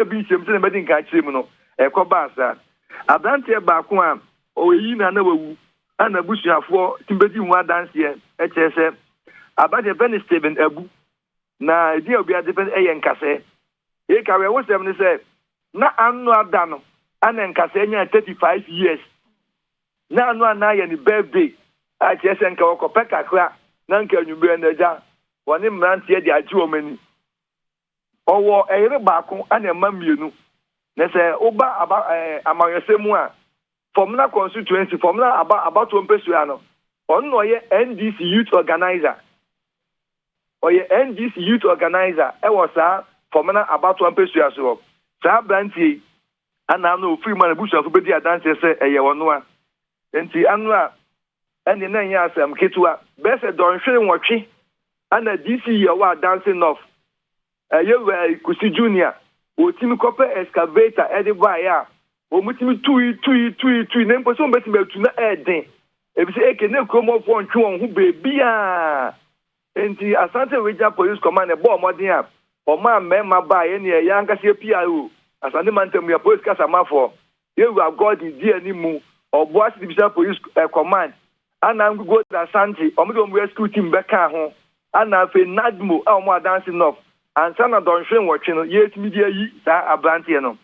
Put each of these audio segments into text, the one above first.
bi nsem se na bedi nka kire mu no ekoba asa abrante ba ko a o yi na na wawu ana busuafo timbedi hu adanse echese abade ben Steven Abu na di obi adepen nkase e ka we wo sem ne se na anu ada no ana nkase nya 35 years na anu ana ye ni birthday a chese nka wo peka kra na nka nwube na ja woni mrante di agi omani owo eyire baako ana mamienu na se oba aba amanyesemu a formula constituency formula about to mpesu ano on no ye NDC youth organizer oye NDC youth organizer e was formula about to mpesu aso sa branti ana no free man busuafo bedi adanse se eye wono a enti anu a ene na nya asem ketua bese don hwere nwotwe ana DC ye wa dancing off ye kusi junior o timi kope excavator ediba ya o mutimi tui na mposo mbeti betu na eden ebise eke ne kromofo ntwe won hu bebia enti Asante Regional Police Command e bo modern a o ma mema ba ye ne ya nkase PRO Asante Mantem ya police kasamafo ye we God di animu obo Asante Regional Police Command ana ngugo da Asante o mo rescue team beka ho ana fe nadmo a mo dancing off ansana don hwe nwotwe no ye timi dia yi sa abrante no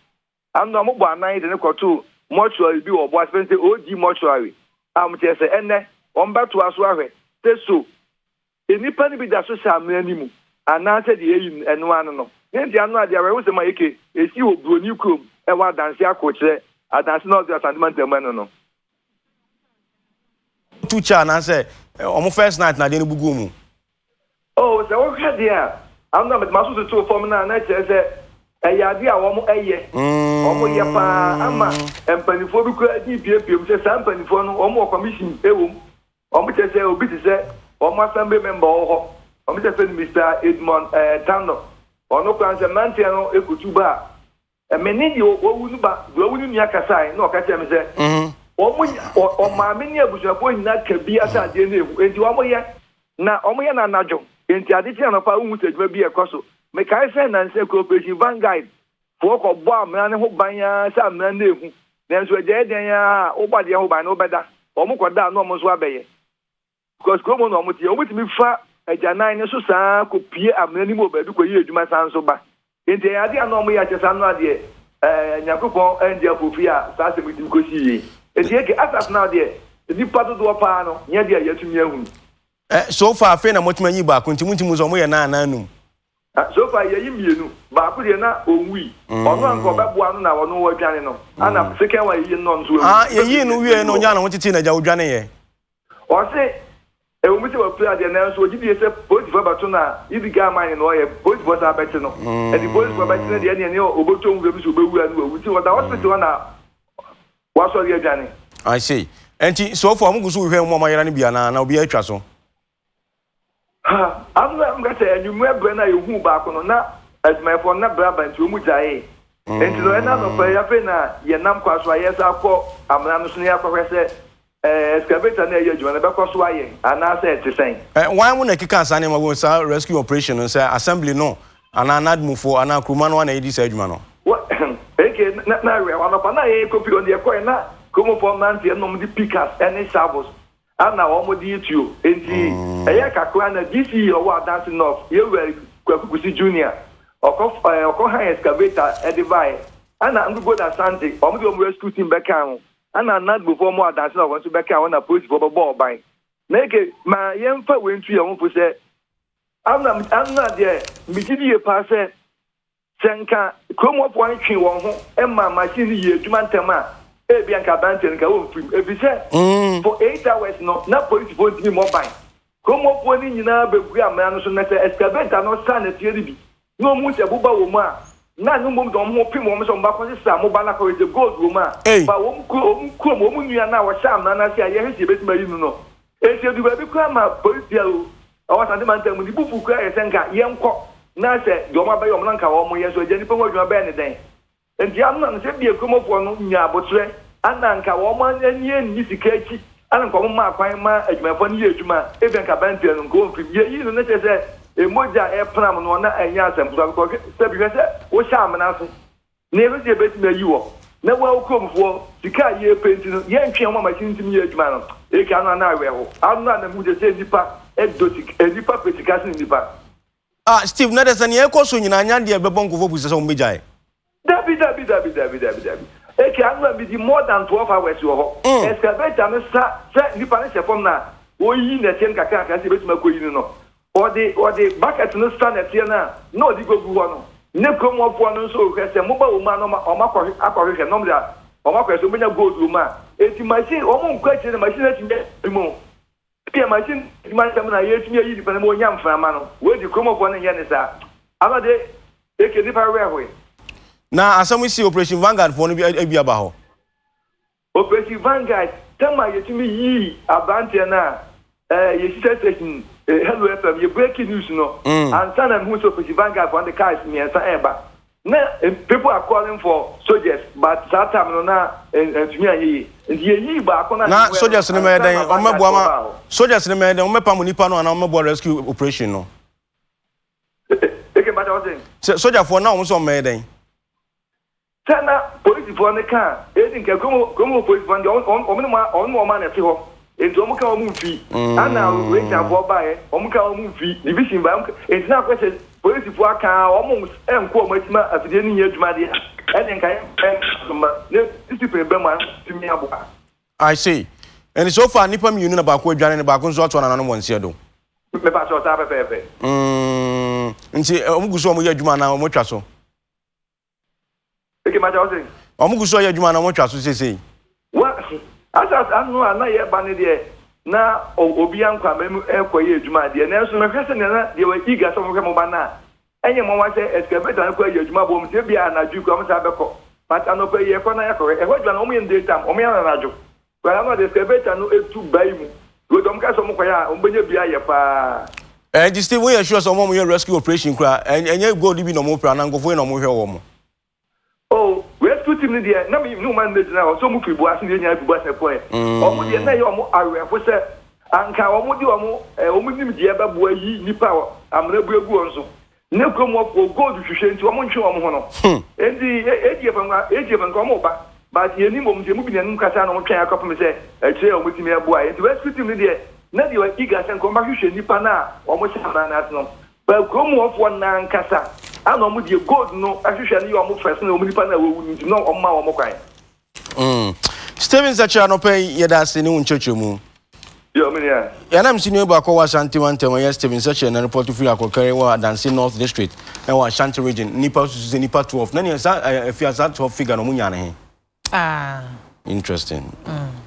ando mo bo anan de ne kwoto mortuary bi wo bo aspense OG mortuary am chese enne on batu aso ahwe teso enipa ni bi da so sa amanimu anase de yi enu anu no ndi anu ade awe wo se ma yeke esi wo broni krom e wa danse akokire adanse no de asandement emano no tucha na say omo first night na de no bugu mu oh se wo hwe dia am na maso to form na chese eyade a wo mo eye omo ye pa ama empanifo bi ko adi piepiem se sa empanifo no omo commission ewom omo chese obi ti se omo assembly member ho omo chese Mr. Edmond Tano ono kwa se mante no ekutuba emeni di owunu ba owunu nia kasai na okache me se omo ma meni abusuafo nyina kabi asade na ehu enti omo ye na anajo enti aditi anopa uhu tejuma bi ekoso me kai se na nse cooperation vanguard fo ko bo amra ne ho banya sa amra na ehu nenso eje den ya ogbade ho ban no beda omo ko da no omo so abeye because komo no omo ti mi fa ejanan ne so saa ko pie amra ni mo badu ko yi eduma san so ba enti ya de no omo ya chesa no ade nyakopon endia fofia sa se mi dim ko siye enti eke asas na ade ni pado do pa no nya de ya tumi ahu so far fe na motimanyi ba ko ntimu zo mo ye na ananum so far ye yimienu ba ko de na onwi ono anko bebo anu na wono wo dwane no ana second one ye no nso ye yi no wie no nya na wo titi na ja wo dwane ye o se e wo miti wo play de na nso ogidi se police for bato na idiga man no ye police for sa beti no e di police for beti na de ne oboto nwe bi so bewu anu owu ti wo da hospital na wa so ye dwane I see enti so far mo gusu hwe mo mayera ne bia na obi atwa so I'm going to say, you may bring a who back on that as my phone, not Brabant, to Mujay. And to the end of Payafina, Yanam Kwaswa, yes, I'll call Amnanusia Professor Excavator near you, and about Kwasway, and I said to say, why won't I kick us animal was a rescue operation and say assembly no, and I'm not move for an Akuman 180 Sedgmano? What? Okay, not one of an copy on the acquaintance, come for Nancy and no the pickers and the savos. Ana omo di you enti eya kakwa na DC o wa dancing off ye we kwakusi junior oko ha excavator edivai ana ngugo da Asante omo di omo rescue team beka ho ana nad before mo dancing off so beka ho na police for ball ban na eke ma ye mfa we ntu ye ho fo se amna de mitidi ye pa se senka kromo po antwe won ho e ma machine ye adwuma ntama Bianca Banton go film. If you say for 8 hours, no, not police vote me mobile. Come up when you know, but we are man, so that excavator not stand at the no much a buba woman. None no more don't move him on back on the Sam Mobile is a gold woman. But woman, you are now a sham, and I say, I hate you, but you know. If you do every crime, police yellow. I was at the man with the book who cry and young cock. Now said, you're my baby, Manka, or more years, so Jennifer was your band. And the Amman said, be a come up one Yabotre, and Anka woman and yen Nisikachi, and Koma, Pima, as my 1 year to my even Cabantian and go from ye, you know, say, a moja air pram on one and yas and Sabia, what sham and answer. Never see a bit me you. Never come for the car year painting, young Chama machine to me, man. They cannot know. I'm not the mood to say Nipa, exotic, and Nipa Petication in Nipa. Ah, Steve, not as an ear question in Anyandia Babongo with some Bijay. Dabby. It can be more than 12 hours. Excavate and set Nipanisha from now. Or in the Tenka can see with Macuino. Or the bucket no stand at Tiana. No, the go one. No come up one so has a mobile man or Macquarie normally. Or Macquarie, so many good woman. It's machine, almost question the machine that you get remove. Yeah, machine, my son, I hear me even more young for a man. Where you come up one and Yanisa. Another day, they can live away. Now, as we see Operation Vanguard for a Baho. Operation Vanguard, tell my to me ye, Abantiana, you said, hello, FM, you breaking news, no, and son and who's Operation Vanguard for the cars me and Saeba. Now, people are calling for soldiers, but that time, no, and to me, and ye, but now soldiers in the Medan, Omabama, soldiers in the Medan, Omapamunipano, and Omabo rescue operation, no. Soldier for now, also Medan. Tana police for the car. I think I come police for the on man at home. It's Omuka movie. And now wait and buy Omuka movie. Division bank. It's not question police for a car almost and quote much at the end of Madia. I think I am. I see. And so far, Nipam Union about what Johnny Bacon's what one once you do. Me pass out of pepe. And see, Omuguso Yajumana or Mochaso. Omuguso Yajumana Mochaso say. What? As I know, I'm not yet banning there. Now, Obian Kwame Airquay Juma, the Nelson McPherson, they were eager some of them. And your mama said, excavate and acquire Juma Bom, Tibia and Aju comes Abaco. But I know pay a corner, and what you are only in daytime, Omian and Aju. But I'm not excavator, no, it's too baby. We don't get some Mokoya, Umbia. And you still we are sure someone will rescue operation cry, and you go to be no more and go for no more. Oh, rescue team there. No, no man now. So much people asking you to buy a point. Oh, the night you are for say, and can almost do a boy, ni power. I'm not going to go. No come up or go to change to a month. And the age of come over. But you need to move in and Casano on a couple of say, a chair with me a boy. And the rescue team there. Now you are eager and come back to Nipana, almost a man at no. But come off one nan Casa. I know with your God, no, actually, you are more first, no, wouldn't know on my mobile. Steven Zacha no pay Yadas in Unchumu. Yeah, and I'm seeing you about Shanty one time, yes, Steven Zacha and report to Fiaco Karewa, Dancing North District, and was Shanty region, Nipa to Nipa 12. None of if you are that 12 figure on Munyane. Ah, interesting.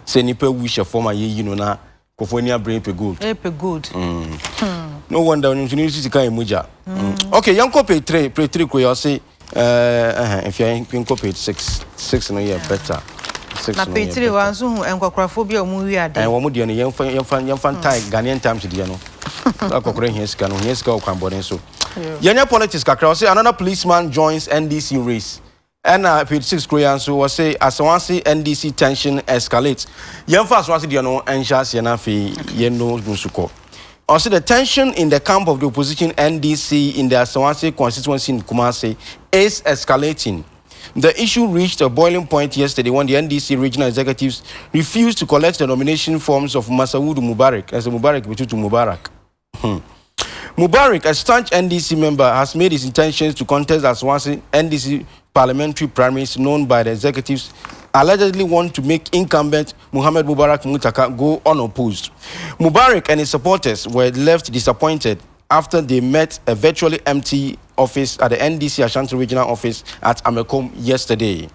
Say Nipa wish a former year, you know, now, Cofonia brain pe good. Good. No wonder you need to carry muja. Okay, young copy three, pray three, you say, if you copy six no year better. Na pay three one so and quaquaphobia movie at and one would young fan tie Ghanaian time to the ano. Akokore here scan, here scan, Cambodian so. Young politics, say another policeman joins NDC race. And page 6 Korean so was say as one see NDC tension escalates. Young fast was the no and shas yanafi yeno nusuko. Also, the tension in the camp of the opposition NDC in the Asawase constituency in Kumasi is escalating. The issue reached a boiling point yesterday when the NDC regional executives refused to collect the nomination forms of Masaud Mubarak as a Mubarak to Mubarak. Mubarak, a staunch NDC member, has made his intentions to contest Asawase NDC parliamentary primaries known by the executives allegedly want to make incumbent Muhammad Mubarak Mutaka go unopposed. Mubarak and his supporters were left disappointed after they met a virtually empty office at the NDC Ashanti Regional Office at Amekom yesterday.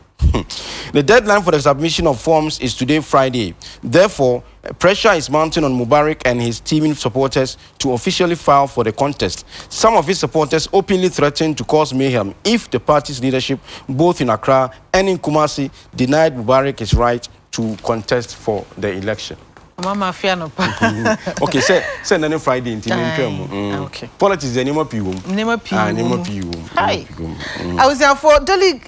The deadline for the submission of forms is today, Friday. Therefore, pressure is mounting on Mubarak and his teaming supporters to officially file for the contest. Some of his supporters openly threatened to cause mayhem if the party's leadership, both in Accra and in Kumasi, denied Mubarak his right to contest for the election. Mama fear no pa. Okay, say na Friday in Tim. Okay. Politics anymore piwum. Nema piwum. Hi. I was here for daily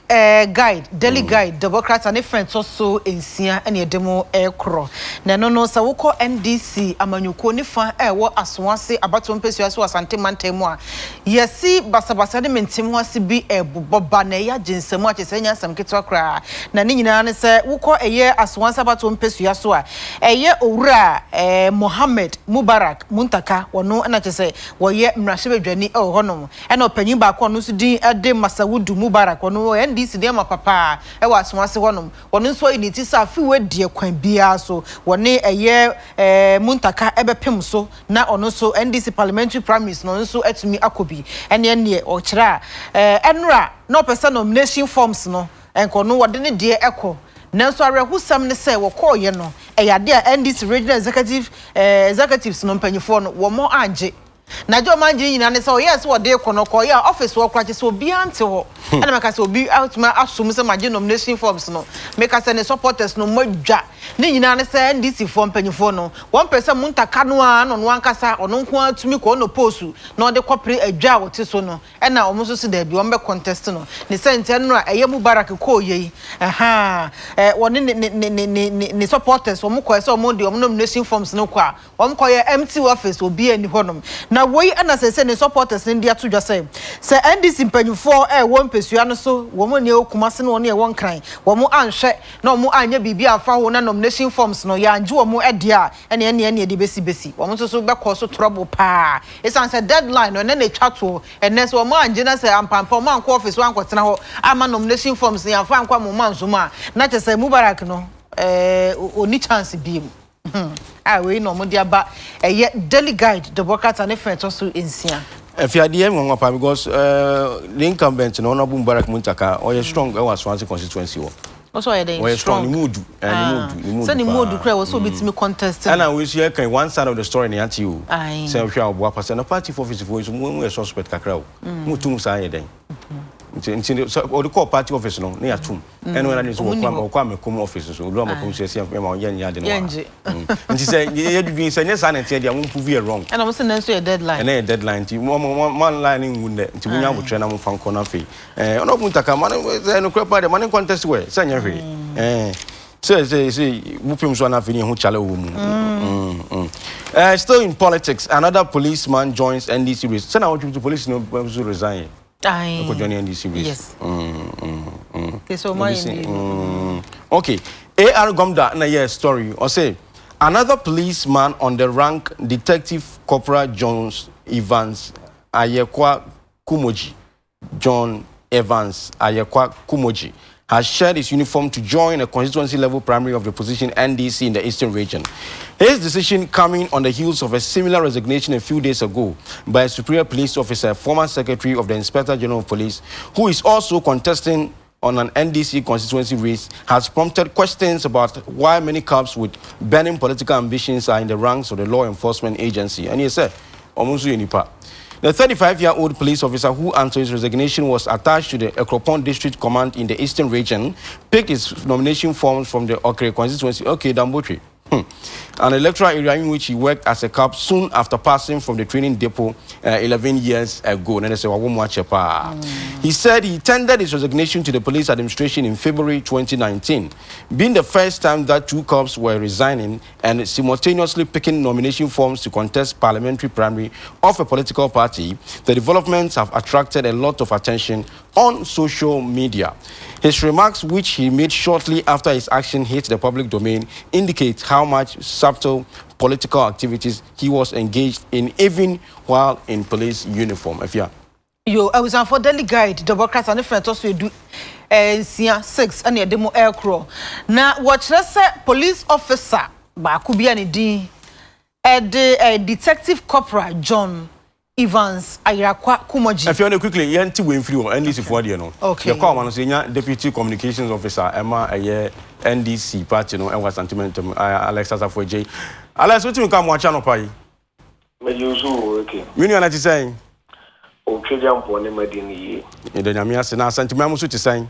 guide, Democrats and friends also in Sia and your demo aircraft. No, so we call NDC amanyuko ni fa wo aswanse abato mpesi aso asante mantemwa. Yesi basabasa de mentemwa si bi boba na ya jinsemu achesenya sam ketwa kra. Na ni nyina ne se wo call eye aswanse abato mpesi aso a eye owura Mohammed Mubarak Muntaka wono na chese wo ye mrahwebedwani honom e na opanyin ba ko no so din ade Masawudu Mubarak wono NDC de ma papa e wa aswanse honom wono so initi sa fi wadie kwan bia so wone eye Muntaka ebepem so na ono so NDC parliamentary primaries no so atumi akobi ene o kira enra no person nomination forms no enkono wode ne de ekọ nanso arehusam ne se wo koye no eyade a NDC regional executives no mpanyifo no wo mo anje na jo manje nyina ne se o yes wo de kono koye office wo kwache so obi ante ho ana maka se obi outma asum se manje nomination forms no meka se ne supporters no madwa ne nyina ne se NDC form mpanyifo no one person Muntaka no a no ankasa ono nko atumi ko no postu na ode kopre adwa wote so no na omo so se da bi won be contest no ne sente no a eye Mubarak ko yi woni ne supporters omo ko se omo de omo nomination forms no kwa omo ko ye empty office obi ani honom na woi ana se ne supporters ndi atodwa se NDC mpanyufo wo mpesua no so wo mo ne okumase no ne won kran wo mo anhwe na wo mo anya bibia afa ho na nomination forms no ya anje wo mo ede a ene de besi wo mo so be ko so trouble pa it's answer deadline no na twato ene so wo mo anje na se ampampa mo anko office wan kwotena ho ama nomination forms ya afa anko mo manzo ma na che se Mubarak no oni chance bi mu we no mo dia ba daily guide Democrats and friends also in Sia. If you are the young papa because the incumbent no Honorable Mubarak Muntaka or strong was Swansea constituency. Also I strong mood so the mood cry was so bit me contest. And I wish you can one side of the story near to you. Say if you are a person party for office voice we suspect kakra. Mutum say then. Or the core party office no near tomb. And when I need to come office so do am say and she said you doing say yes and tell you won't prove you wrong. And I'm saying a deadline. And a deadline one line in wound to we now train am fan corner fee. No Muntaka man no crap the money contest way. Say say Mupim so na fini hu chale wo mu. Still in politics, another policeman joins NDC race. Say na want to police no resign. Yes. Okay. AR Gomda na yeah story. Or say another policeman on the rank Detective Corporal Jones Evans Ayekwa Kumoji. John Evans Ayekwa Kumoji has shared his uniform to join a constituency level primary of the position NDC in the Eastern region. His decision coming on the heels of a similar resignation a few days ago by a superior police officer, former secretary of the Inspector General of Police, who is also contesting on an NDC constituency race, has prompted questions about why many cops with burning political ambitions are in the ranks of the law enforcement agency. And he said, Omusu Yenipa. The 35-year-old police officer who answered his resignation was attached to the Ekropon District Command in the Eastern region, picked his nomination forms from the Okre constituency, Dambotri, an electoral area in which he worked as a cop soon after passing from the training depot 11 years ago. He said he tendered his resignation to the police administration in February 2019, being the first time that two cops were resigning and simultaneously picking nomination forms to contest parliamentary primary of a political party. The developments have attracted a lot of attention on social media. His remarks, which he made shortly after his action hit the public domain, indicate how much subtle political activities he was engaged in, even while in police uniform. I was on for daily guide, Democrats and friends also do 6 and a demo aircraft. Now, what police officer, Bakubiani D, a detective corporal John Evans Ayakwa Kumoji. If you want quickly, you want to win free and this is for you know. Okay. You call one deputy communications officer Emma a NDC party no and was sentimental Alexa Safoje. Alex, what you come watch channel pay? Me use okay. You know what you saying? O treja mpone medini. E de nyame ase na sentiment musu ti saying.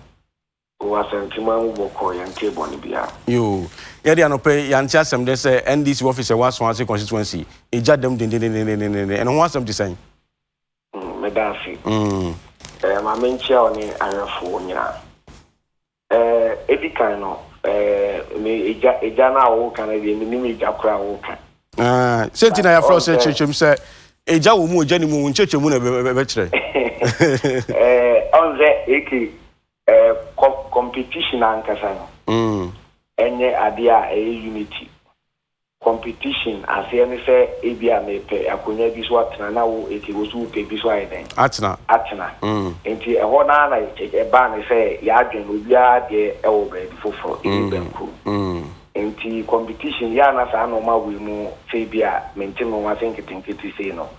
was sentiment work or yanke bonibia. You, Yadi Anope, Yanchasam, they say, NDC officer was one constituency. It just them, and wants them to say. Medasi. My main chair on it, I have for Edikano, me, a Jana walk and a mini Jakra walk. Sentinel, I frost him said, a Jawu, Jenny Moon, Church Moon, a veteran. On the Eki. Competition and Casano. Any idea a unity. Competition, as any say, Abia may pay a kunya this what now it was who pay this way then. Atna. And a honor a ban say, Yagin will be a over before in Benku. And the competition, Yana Sanoma will move Fabia, maintain one thing to say no.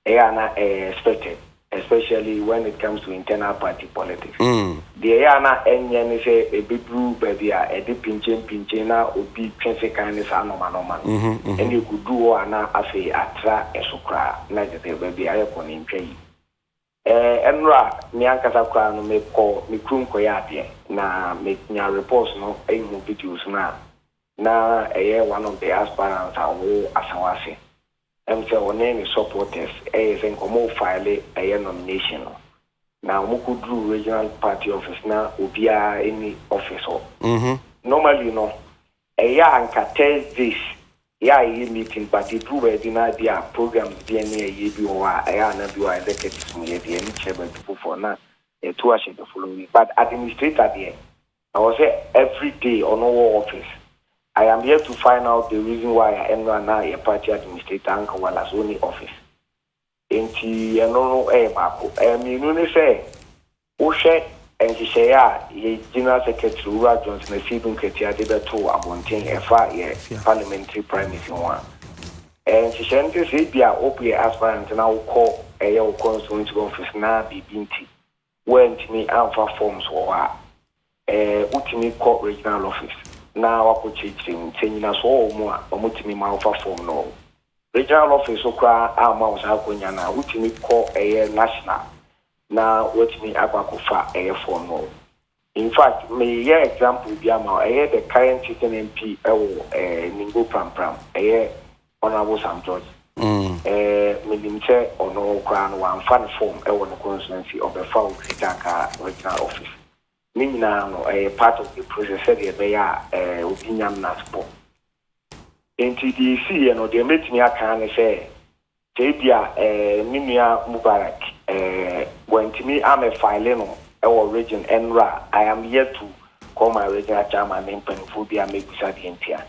Ayana expected. Especially when it comes to internal party politics. The Ayana Enyan say a big group, a deep pinchina, or big transit kindness, anoman. And you could do ana afe atra esukra, like the baby ayapon in pay. Enra, Miankasakra no make call me krum koyati, na make nya reports no a videos na one of the aspirants are asawase. Our name is supporters. As in Komo file a nomination. Now, Mukudu regional party office now will be any officer. Normally, you know, a young test this. Yeah, meeting, but it will be a program DNA UBOA, a executive media, and chairman people for now. A 2 hours the following. But administrator there, I was there every day on our office. I am here to find out the reason why I am now a party administrator and Kawala's only office. And she no Bako. You say, Oshe and she say, General Secretary Rural Johnson, a feeding Katia did a tour about 10 parliamentary primacy one. And she sent to say, be a OPA aspirant and I will call a young constituency office now be binti. When to me alpha forms or ultimate court regional office. Now I could teach him, saying us all more, or multi alpha form no. Regional office so cry our mouse Alconyana, which me call a national. Now what me Abakufa a form no. In fact, may ye example be a the current sitting MP Ningo Pram, a honorable Sam George. Medimche or no crown one fan form a constituency of the Foul Kitaka regional office. Now a part of the process they are opinion not in TDC, you know, they make me a kind of say, Tabia, Minia Mubarak, when to me I'm a filing our region NRA, I am yet to call my regional chairman named Penphobia make beside the NTR.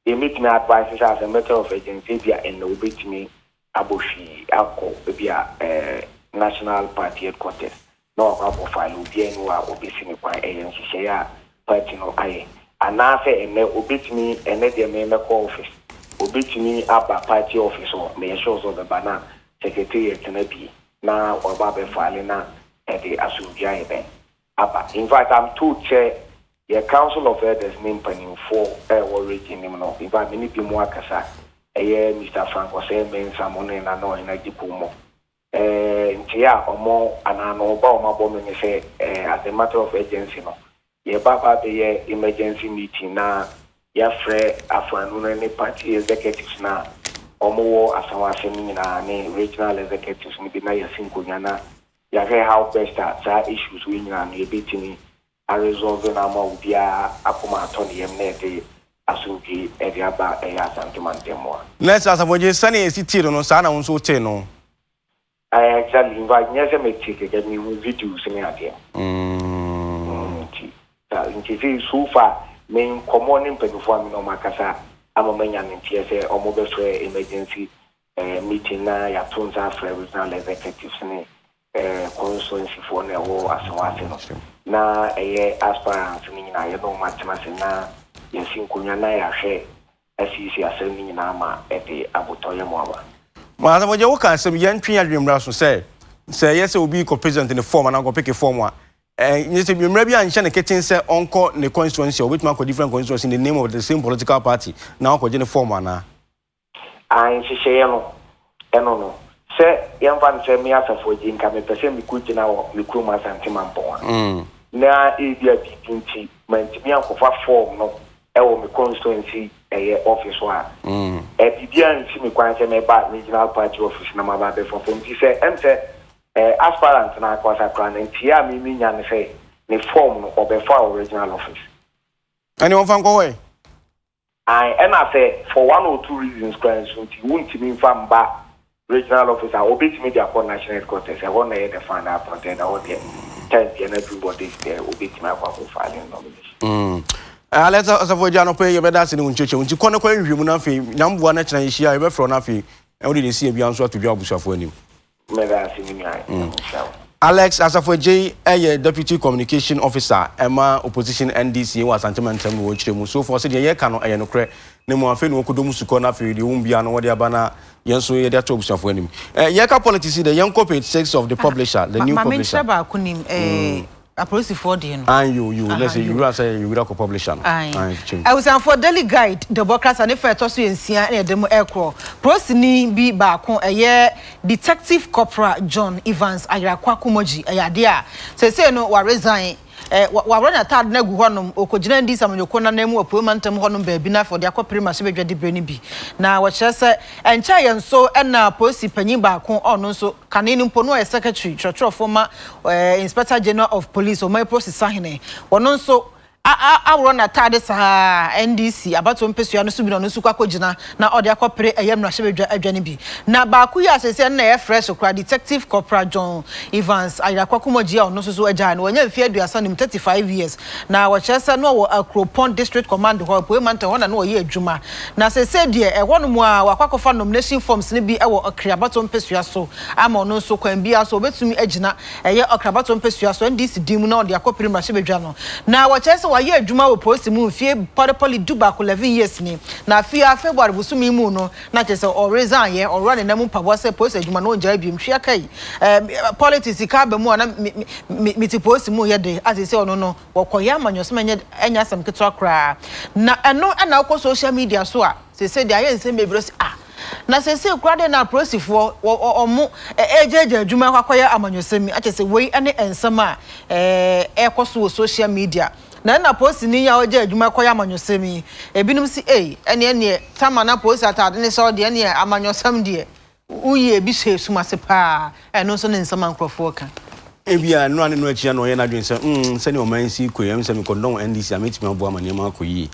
They make me advice as a matter of agency and obey to me Aboshi, Alco, via National Party headquarters. No, profile will be anywhere or be seen by agency share party no I. And now say and obey me and let them member office. Obey me up a party office or may shows of the banner secretariat can be now or Baba filing now at the Asuja event. In fact, I'm told chair the council of elders name penning for region. In fact, many people more Kasa. Mr. Frank was saying someone and I know in a diploma. Or more and I know about my woman say as a matter of agency no. Ye baba the emergency meeting now, ya free afternoon any party executives now, or more as I was saying in regional executives maybe na ya sinkunyana, ya how best that issues we na ye beating a resolve na mo bia akoma atoni emnete asugi ediaba eya santimantemo. Let's ask about Sunny city no sana unso che no. I actually invite Nyasa Mexico to get me videos in here. So far, main common performing on Macassa, I'm a man in TSA or mobile emergency meeting now. Ya turns out for regional executives constituency for the war as one. Now, a aspirant in I don't match now. Yes, in Kunyana, I share SEC assembling in Ama at the Abutoya Moa. Well, what you can say, young Dream Russell say yes, it will be co-president in the form, and I'll go pick a form one. And you say, maybe I'm trying to get in, say, uncle, the constituency, or which man could different constituency in the name of the same political party. Now, could you form one? I say, no. Say, young man, say me as a 14 can be the same good in our Lucuma Santiman. na area BPNT mantimi ankofa form no e wo me constituency office wa bibia nsi me kwan se me ba regional party office na ma ba be for nti se emse aspirant na akwasa kran nti ya me nya ne se ne form no obefa original office anyone fan go way and I say for one or two reasons kran so nti wonti me fam ba regional officer obeti me dia national headquarters e won na the fan appointed or there 10 and everybody there obeti me akwa file nomination let's avoid no pay you better sin uncheche unti kono kwa nhwemu na fe nyamboa na kina yihia e be fro na fe e wodi nsi bia nso atodwa abusuafo anim Alex Asafoje deputy communication officer Emma opposition NDC was antimantem wo chiremu so for say ye ka no ye no kre ne mo afi no kodom suko na fe de wumbia no wode abana yenso ye de abusuafo anim ye ka politics de yen copy 6 of the publisher the new publisher ba kunim a policy for the and you let's say you say you will publish an I was for daily guide the Democrats and if I toss you in Sia and demo aircraw prosini bi ba kon detective corporal John Evans ayakwa kumoji ayadia say no wa resign wa run atad na gu honom okogina ndi samanyoko na namu apumantam honom ba bi na for the akopere ma shebe dwade brani bi na wa kyerese encha yenso na police panyin ba kon ono nso kaneni mpo no secretary church former inspector general of police o my process ahene wono nso run atade sa NDC abato mpesua no subi no nso kwakogina na ode akopere eyam na shebe dwane bi na ba ku ya sese na ye fresh okra detective corporal John Evans ayakwa kumoji ono so agya no wanya mfie aduasa nim 35 years na wa kyerese no wo Akropon district command ho poemanta ho na no ye adwuma na sese de wono mu a wakwakofa nomination forms ne bi wo akrabato mpesua so ama ono nso kwan bi aso obetumi agina eye akrabato mpesua so NDC dim na ode akopere ma shebe dwa no na wa kyerese wa ye adwuma wo police mu fie poli duba ko 11 years ni na fia February busumi mu no na kyerese o resign ye o run na mu pabo se police adwuma no nja bi mhwe akai politics ka ba mu na miti police mu ye de asese ono no wokoya amanyosema enya asem ketwa kra na eno na ko social media so a sese de aye nsem bebro na sese kura de na prosifo omo ejeje adwuma kwakoya amanyosemi akyese wei ene ensem a ekoso social media na post ni ya oje adwuma koya amanyosemi ebinum si ene tama na post atade ne so de ene amanyosem de uye bi se sumase pa eno so ne nsama nkrofo ka ebia no ane no achia no ye na dwen se ne o mansi koyam se me kondon NDC ametimi obo amane ma koyi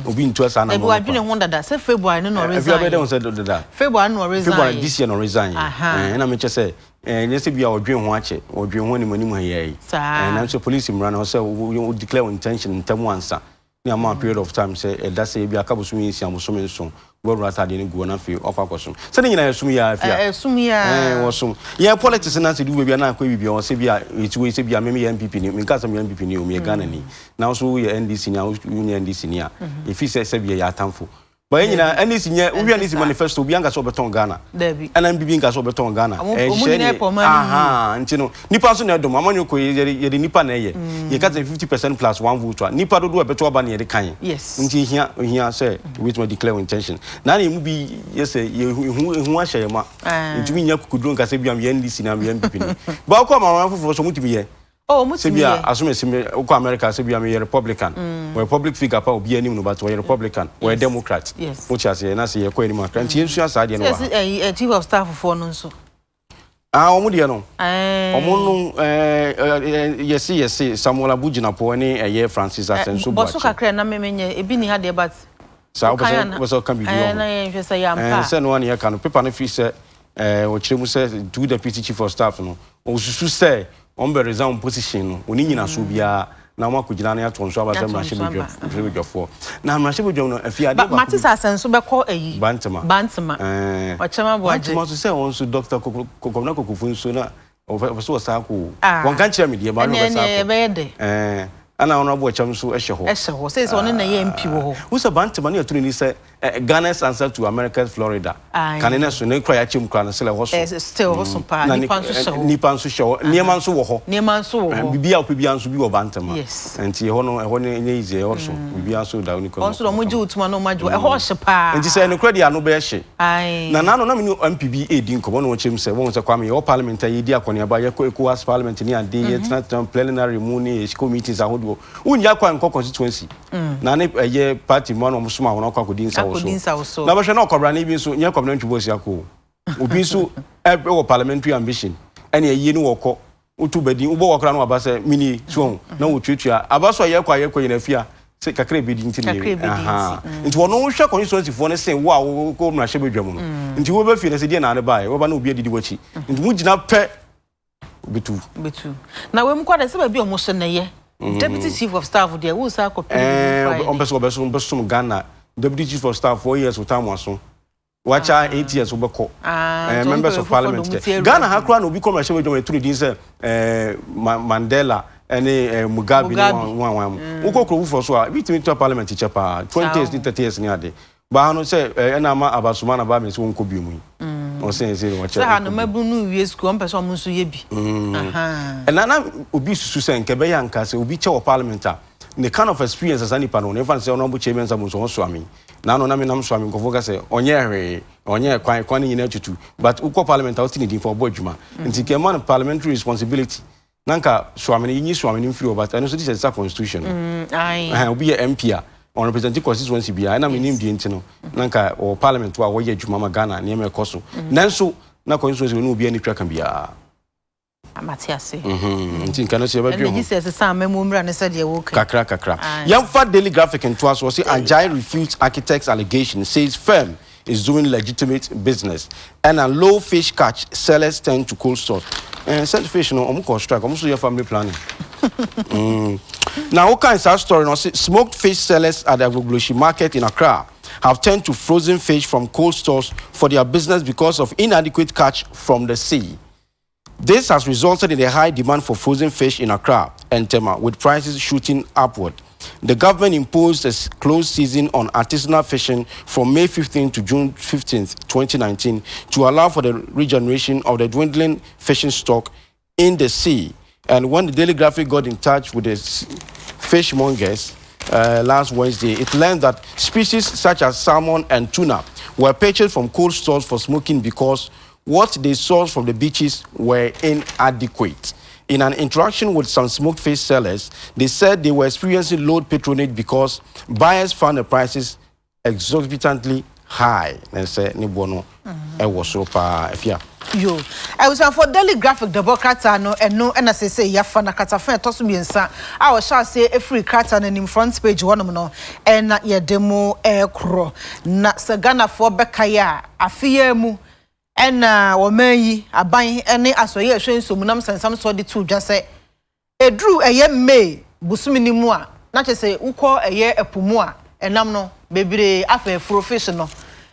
obi ntu asa na mo ebi adwene ho dada se February no resign ebi abede se dada February no resign February this year no resign na me chese ne se bia odwen ho ache odwen ho ni manimu hayi na so police mra na say we declare intention ntamu ansa ni ama period of time say that say bia kabosu yin si amoso me nso go rata de ni go na fi okwakoso se ne nyina yesum ya afia sum ya wosum ye politics na se du bia na akwa bibia o se bia etiwe se bia me MPP ni me kasa me MPP ni o me Ghana ni na so ye NDC ni a NDC ni a if se bia ya atamfo ba nyina NDC nye uwi NDC manifesto bia nga so beton Ghana ana MPP nga so beton Ghana ntino nipa so na dom amanyoko ye nipa na ye kasa 50% plus 1 vote nipa do do beto aba na ye kan nti hia say we to declare intention na na mu bi yes ye hu ahye ma ntumi nya kukudro nkasa bia me NDC na me MPP ni ba ko ma foforo so mutumi ye Sebia asumesime uko America sebia me Republican we public figure pa obi anim no but we Republican we Democrat which as na say ko anim akran tie nsu asade no wa chief of staff for no nso omo de no omo no yes Samuel Abujina po ni eye Francis Asenso bo so kakra na memenye ebi ni ha de but sa obo kan bi yo na ye hwesa ya mpa se no one ye kan paper no fi se o chiremu se do deputy chief of staff no o susu se on be resign position no oni nyina so bia na ma ko gina na ato nso abasa mrahye bedwafo na mrahye bedwam no afia de ba Matisa Asenso be ko ayi bantama o chema bo aje bantama so say on so doctor kokomna kokofu nso na o so sa ko won kan kire me de ba no be sa ko be de ana ono bo cham so ehye ho say so on na ye MP wo ho wo se bantama na yatuni ni say Ghana's answer to America's Florida. Can I so no cry chim crown still also pa nipan so show near so wo near so bibia obian so bi obantama yes and ehon easy also bibia so da unico also mo ji utuma no majo ehon pa and say no credit no be hye na no me MPB edin ko no chim say won say kwame your parliament ye di akoni aba ye ko ECOWAS parliament ni ade ye tena plenary mu ni committees ahodo unya kwa nko constituency na ne ye party mo no msoma won kwa kodin sa so na ba hwe na okobra na bi so nya kwabna ntwo bosi akọ obi so e parliamentary ambition ene ye ni woko utu badin ubo wakra no aba say mini so na wo twetwa aba so ye kwa na fia se kakra bi di ntini nti wono hwe constituency fo ne sen wo a ko mra hye bedwam no nti wo ba fi na se die na ne bae wo ba na obi adidi wachi nti mu gina pe betu na we mkwada se ba bi o mo so na ye deputy chief of staff there wo sa ko on beso Ghana deputy chief of staff 4 years utamu aso wacha 8 years obeko members of parliament Ghana hakra no obi come hye bedwam e turu din se Mandela ene Mugabe wan ukokro for so bitimi to parliament chepa 20 years 30 years ni ade ba no say ena ma abasuma na ba me so nko bi mu o say wacha sa no mabu no wie school on person mo so ye bi na obi susu se nke be yanka se obi che o parliament the kind of experience as any panel never say no bu chairman some so ami na no na me nam so ami nkofo ka say onye kwan nyina tutu but ukọ parliament out need for bodjuma nti ke man parliamentary responsibility nanka so ami yin so ami free over and so this is a constitution obi MP on representing constituency bia na me nim die nti no nanka o parliament wa wo ye adwuma ma Ghana ne me koso nanso na constituency no obi ani twaka bia Amatiase. Nti kana se ba dwe ho. Jesus sa memumra ne se de wo kan. Kakra. Yamfa Daily Graphic into us was say Adekye refutes architect's allegation, says firm is doing legitimate business and a low fish catch sellers tend to cold store. And sell fish no omo strike, omo so your family planning. Now what kind of story no say smoked fish sellers at the Agbogbloshi market in Accra have turned to frozen fish from cold stores for their business because of inadequate catch from the sea. This has resulted in a high demand for frozen fish in Accra and Tema, with prices shooting upward. The government imposed a closed season on artisanal fishing from May 15th to June 15th, 2019, to allow for the regeneration of the dwindling fishing stock in the sea. And when the Daily Graphic got in touch with the fishmongers last Wednesday, it learned that species such as salmon and tuna were purchased from cold stores for smoking because what they sourced from the beaches were inadequate. In an interaction with some smoked fish sellers, they said they were experiencing low patronage because buyers found the prices exorbitantly high. And said, "Nibono, I was so far." Yo, I was for Daily Graphic, the Bocata, no, and no, and as I say, Yafana Catafe, Tosumi and Sa, I was shall say a free carton and in front page one no, and not your demo air crow, not Sagana for Bekaya, a fear mu. And woman a buying any as we are showing so munam and some sort of two just say a drew a year may busumini mua not to say uko a year a pumua and namno baby after professional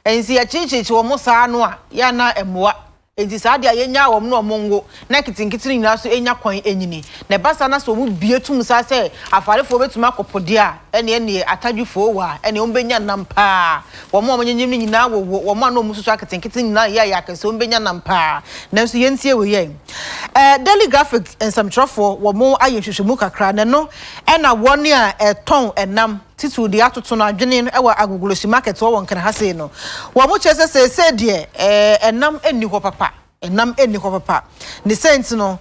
and see a chichi almost anua yana and what it is adia yenya or no mongo nakitin kitting now so enya coin enini ne basana so mu bie tum sa say afare fo betuma kopodia ene ataju fo wa ene ombenya nampa wo mo nyanyim nyina wo mo no mususu akitin kitting na ya ka so ombenya nampa na so yentie we yen Daily Graphic and some trofo wo mo ayehwehwemu kakra ne no ena woni a ton enam titu de atoto no adwene no e wa Agbogbloshi market wo won kan ha sei no wo mo chese se de enam eni ho papa enam eni ho papa ne sense no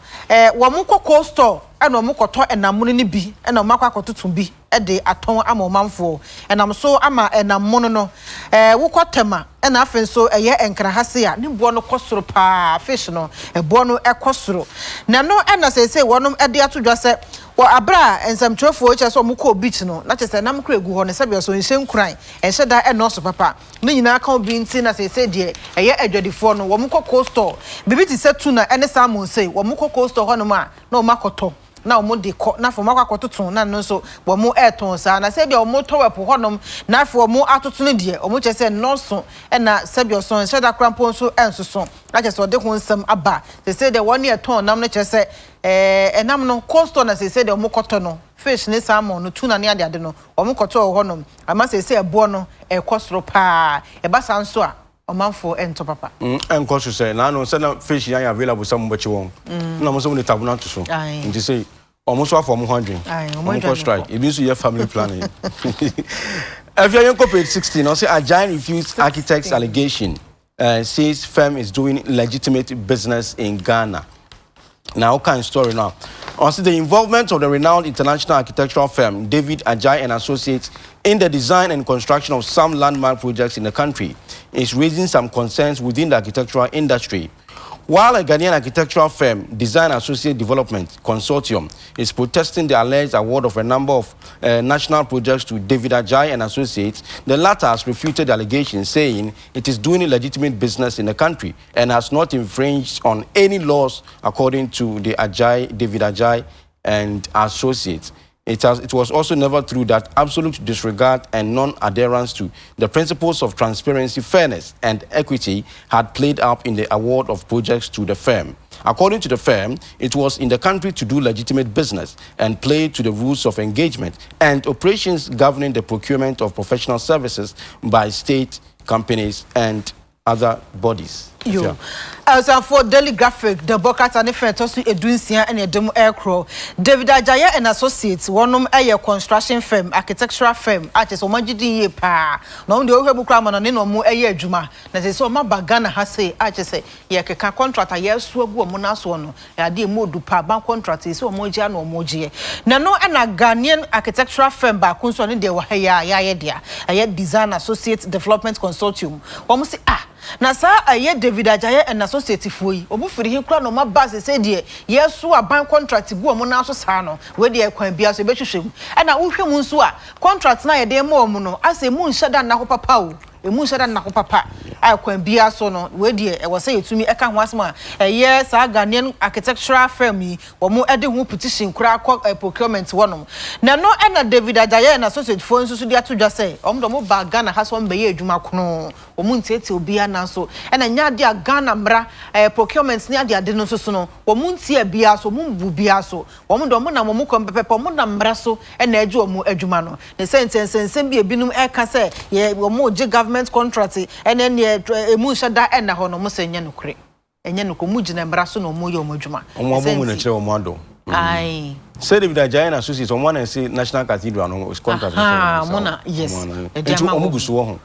wo mo kokko store ena mo koto enam no ni bi ena mo akwakototo bi e de aton ama omanfo enam so ama enam mo no wo kwatema ena afen so eye enkra ha sei a ne bo no kosoro pa fish no e bo no e kosoro na no ena se wonom e de atodwa se wo abra ensam trofo che so mo ko beach no na che se nam kra egu ho ne se be so nhyem kran e hyeda e no so papa ne nyina ka obi nti na se de eye adwadifo no wo mo kokko store bibi ti se tuna ene salmon sei wo mo kokko store ho no ma na o makoto na omo de ko na fo makwa toton na no so wo mo eton sa na se bia omo to wepo honom na fo omo atoto no de omo che se no so e na se bia so sheda krampo so enso so na che se ode ho nsam aba se de won eton nam no che se enam no cost na se de omo koto no fish ne salmon no tuna ne ade no omo koto honom ama se ebo no e kosoro pa e ba sanso a omanfo ento papa enko so say na no say na fish yan available some bachi won na mo so ni tabuna to so nti say almost for 100 omo strike e be so your family planning if you go page 16 no say Adekye refused architects allegation says firm is doing legitimate business in Ghana. Now, what kind of story now? Also, the involvement of the renowned international architectural firm David Adekye and Associates in the design and construction of some landmark projects in the country is raising some concerns within the architectural industry. While a Ghanaian architectural firm, Design Associate Development Consortium, is protesting the alleged award of a number of national projects to David Adekye and Associates, the latter has refuted the allegations, saying it is doing legitimate business in the country and has not infringed on any laws, according to the David Adekye and Associates. It was also never true that absolute disregard and non-adherence to the principles of transparency, fairness, and equity had played up in the award of projects to the firm. According to the firm, it was in the country to do legitimate business and play to the rules of engagement and operations governing the procurement of professional services by state companies and other bodies. Yo. As for daily graphic, the Democrats and different also Edunsia and a demo aircraw. David Adekye and Associates, one a construction firm, architectural firm, artists or Majidi pa. No, the Ohebu Kraman and no more a year Juma. That is so my bagana has say, I just say, yeah, can contract a year so go monasono. I did more do pa bank contract is so moja no moji. Nano and a Ghanaian architectural firm by concerning the Wahaya dia. I had Design Associates Development Consortium. Almost say, na sa aye David Adekye and Associates foi obufiri hin kra no ma base say de yeso aban contract gu omo na so sa no we de kwan bia so behwehwem e na wo hwem nso a contract na ye de ma omo no ase mu nheda na ko papa o emu nheda na ko papa akwan bia so no we de e wo say yetumi e ka ho asma eye sa Ghanaian architectural firm yi wo mo ede ho petition kra procurement wonom na no e na David Adekye and Associates foi nso so de atodwa say omo do mo ba Ghana ha so mbe ye adwuma kono omo ntete obi ana so e na nya de Ghana mra procurement nya de no so no omo ntie bia so omo bu bia so omo do mo na mo kom pepe omo na mra so e na aju omo adwuma no ne sentence bi ebinum e ka say ye omo je government contract e na ne emu shada e na ho no mo se nya nokre enye no ko mu gina mra so no mo ye omo adwuma omo mu na kire omo ado ai say David Adekye and Associates on one and say National Cathedral no is contract mona yes omo gusu wo ho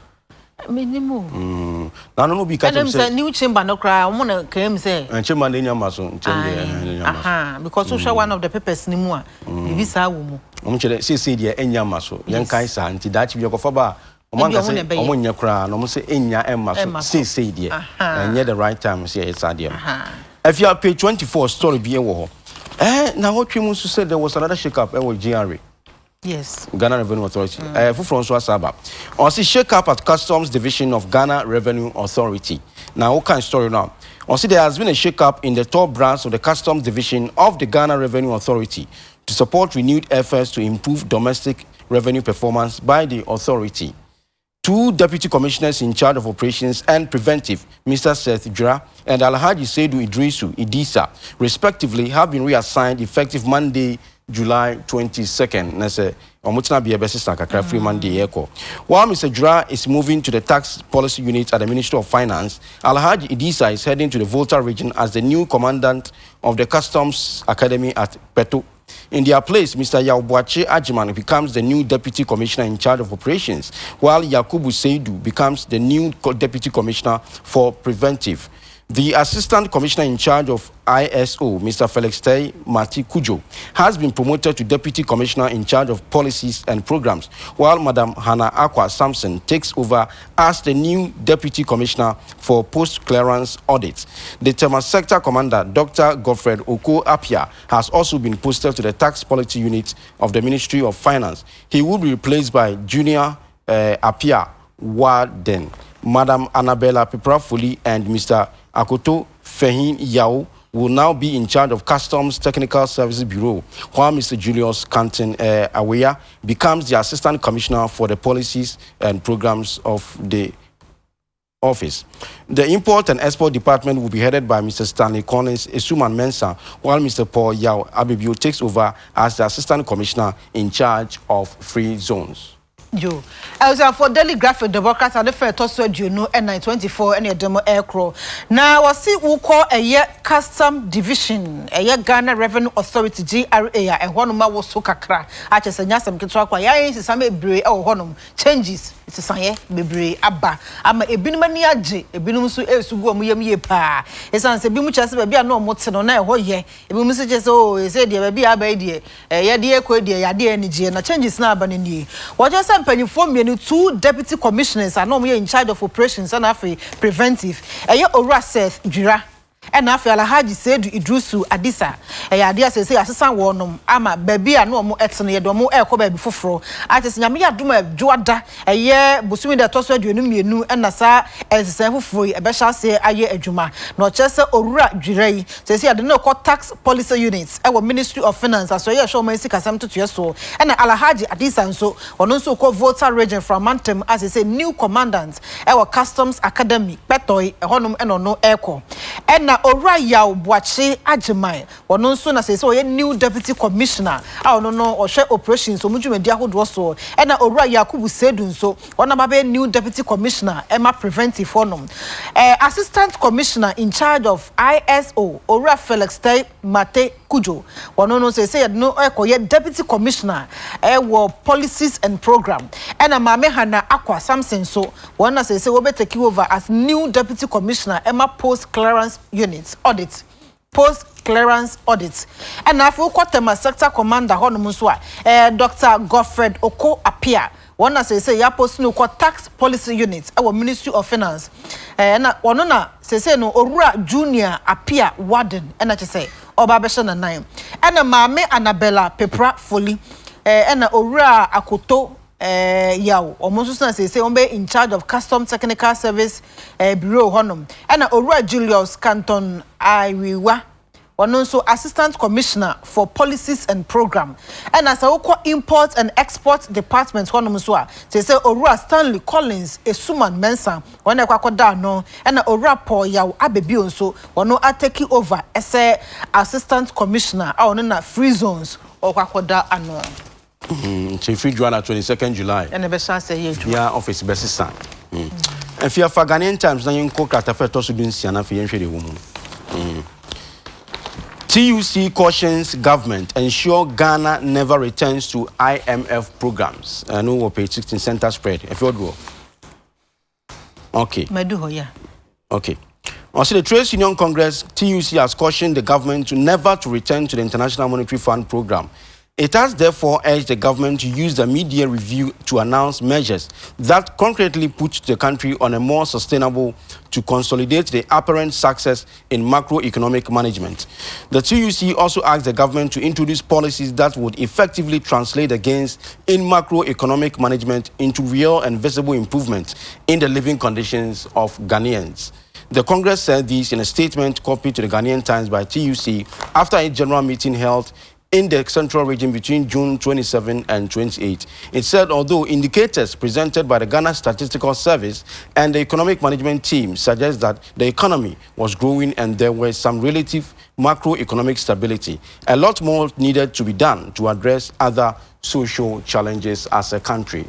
minimum na no be catch say new chamber no cry omo na kem say chamber dey nyama so because so share one of the papers ni mu a bibi sa wo mu omo chere say dey enyama so yen kan sa anti that bi okofa ba omo nka say omo nya kra no omo say enya emma so say dey enye the right time say it's adie if you are page 24 story bi e wo ho na what twemu so said there was another shake up e wo GRA. Yes. Ghana Revenue Authority. From Swasaba. Also shake up at Customs Division of Ghana Revenue Authority. Now, what kind of story now? Also, there has been a shake up in the top branch of the Customs Division of the Ghana Revenue Authority to support renewed efforts to improve domestic revenue performance by the authority. Two deputy commissioners in charge of operations and preventive, Mr. Seth Jura and Alhaji Seidu Idrisa, respectively, have been reassigned effective Monday, July 22nd. Na say omutina be ebesisa kakra free Monday eko. While Mr. Jura is moving to the tax policy unit at the Ministry of Finance, Alhaji Idrisa is heading to the Volta region as the new commandant of the Customs Academy at Peto. In their place, Mr. Yaubuache Ajiman becomes the new Deputy Commissioner in charge of operations, while Yakubu Seidu becomes the new Deputy Commissioner for Preventive. The Assistant Commissioner in charge of ISO, Mr. Felix Tay Mati Kujo, has been promoted to Deputy Commissioner in charge of Policies and Programs, while Madam Hannah Aqua Sampson takes over as the new Deputy Commissioner for Post-Clearance Audits. The Tema Sector Commander, Dr. Godfred Oko Apia, has also been posted to the Tax Policy Unit of the Ministry of Finance. He will be replaced by Junior Apia Warden, Madam Annabella Piprafuli, and Mr. Akoto Fehin Yao will now be in charge of Customs Technical Services Bureau, while Mr. Julius Canton Aweya becomes the Assistant Commissioner for the Policies and Programs of the office. The Import and Export Department will be headed by Mr. Stanley Collins Esuman Mensah, while Mr. Paul Yao Abibio takes over as the Assistant Commissioner in charge of free zones. Yo, as for Delhi Graphic Democrats and the fair tosso Juno and 924 and a demo aircraft. Now I see who call a year custom division, a year Ghana Revenue Authority GRA, and one ma was so kakra. I just a nyasam kitrakwa, ya is some bre or honum changes. It's a sanye, bebre abba. I'm a binmania J, a binumusu elsugo muyami pa. It's an sebimuchas baby no motson on a hoye. If you messages, oh, he said, there be a baby, a dear quadia, ya dear energy, and a change is now banning ye. What just happened for me, 2 deputy commissioners are normally in charge of operations and preventive. Ora Seth Jira. And after Alhaji said Idrusu Adisa, idea say assistant warnum, ama baby and no more etne domo airco baby for. I just Yamia Duma Joada, a year Busumi the Tosso Junum and Nasa as a free, a besha say a year ejuma. No Chester Ora Jirei, says he had no court tax policy units, our Ministry of Finance, as well as show my sick assembly to your soul. And Alhaji Adisa and so, on also called voter region from Mantem as he said new commandants, our Customs Academy, Petoy, a honum and no airco. And Ora Yao Boache Ajimai, or no sooner says so a new deputy commissioner. I don't know or share operations so much media would also. And Ora Yakubu Sedun so one of my new deputy commissioner, Emma Preventive Honum. Assistant commissioner in charge of ISO, Ora Felix Tay Mate Kujo. One no say no echo yet deputy commissioner, policies and program. And a Mame Hana Aqua Samson so one say we better take over as new deputy commissioner, Emma Post Clearance Units audit, post clearance audits. And now for Kwatema sector commander Honomuswa, Dr. Godfred Oko Apia. One say ya post no tax policy units, our Ministry of Finance. And one say no Orura Junior Apia Warden, and I say Obabesha 9. And a Mame Annabella Pepra Foley, and Orura Akoto. Yao, almost say ombe in charge of Custom Technical Service Bureau Honum, and Ora Julius Canton Iwiwa, one also Assistant Commissioner for Policies and Program, and as a Import and Export Department Honumswa, they say Ora Stanley Collins Esuman Mensah, one a quakodano, and Ora Paul Yao Abibio so one no take over as a Assistant Commissioner on free zones or quakoda ano. Free July 22nd July. And the say yeah, office best son. If you are for Ghanaian times, then you cook at a first also doing Siana for the woman. TUC cautions government ensure Ghana never returns to IMF programs. I know what page 16 center spread. If you go. Okay. Yeah. Okay. Also, the Trade Union Congress TUC has cautioned the government to never to return to the International Monetary Fund program. It has therefore urged the government to use the media review to announce measures that concretely put the country on a more sustainable to consolidate the apparent success in macroeconomic management. The TUC also asked the government to introduce policies that would effectively translate the gains in macroeconomic management into real and visible improvements in the living conditions of Ghanaians. The Congress said this in a statement copied to the Ghanaian Times by TUC after a general meeting held in the central region between June 27 and 28. It said although indicators presented by the Ghana Statistical Service and the Economic Management Team suggest that the economy was growing and there was some relative macroeconomic stability, a lot more needed to be done to address other social challenges as a country.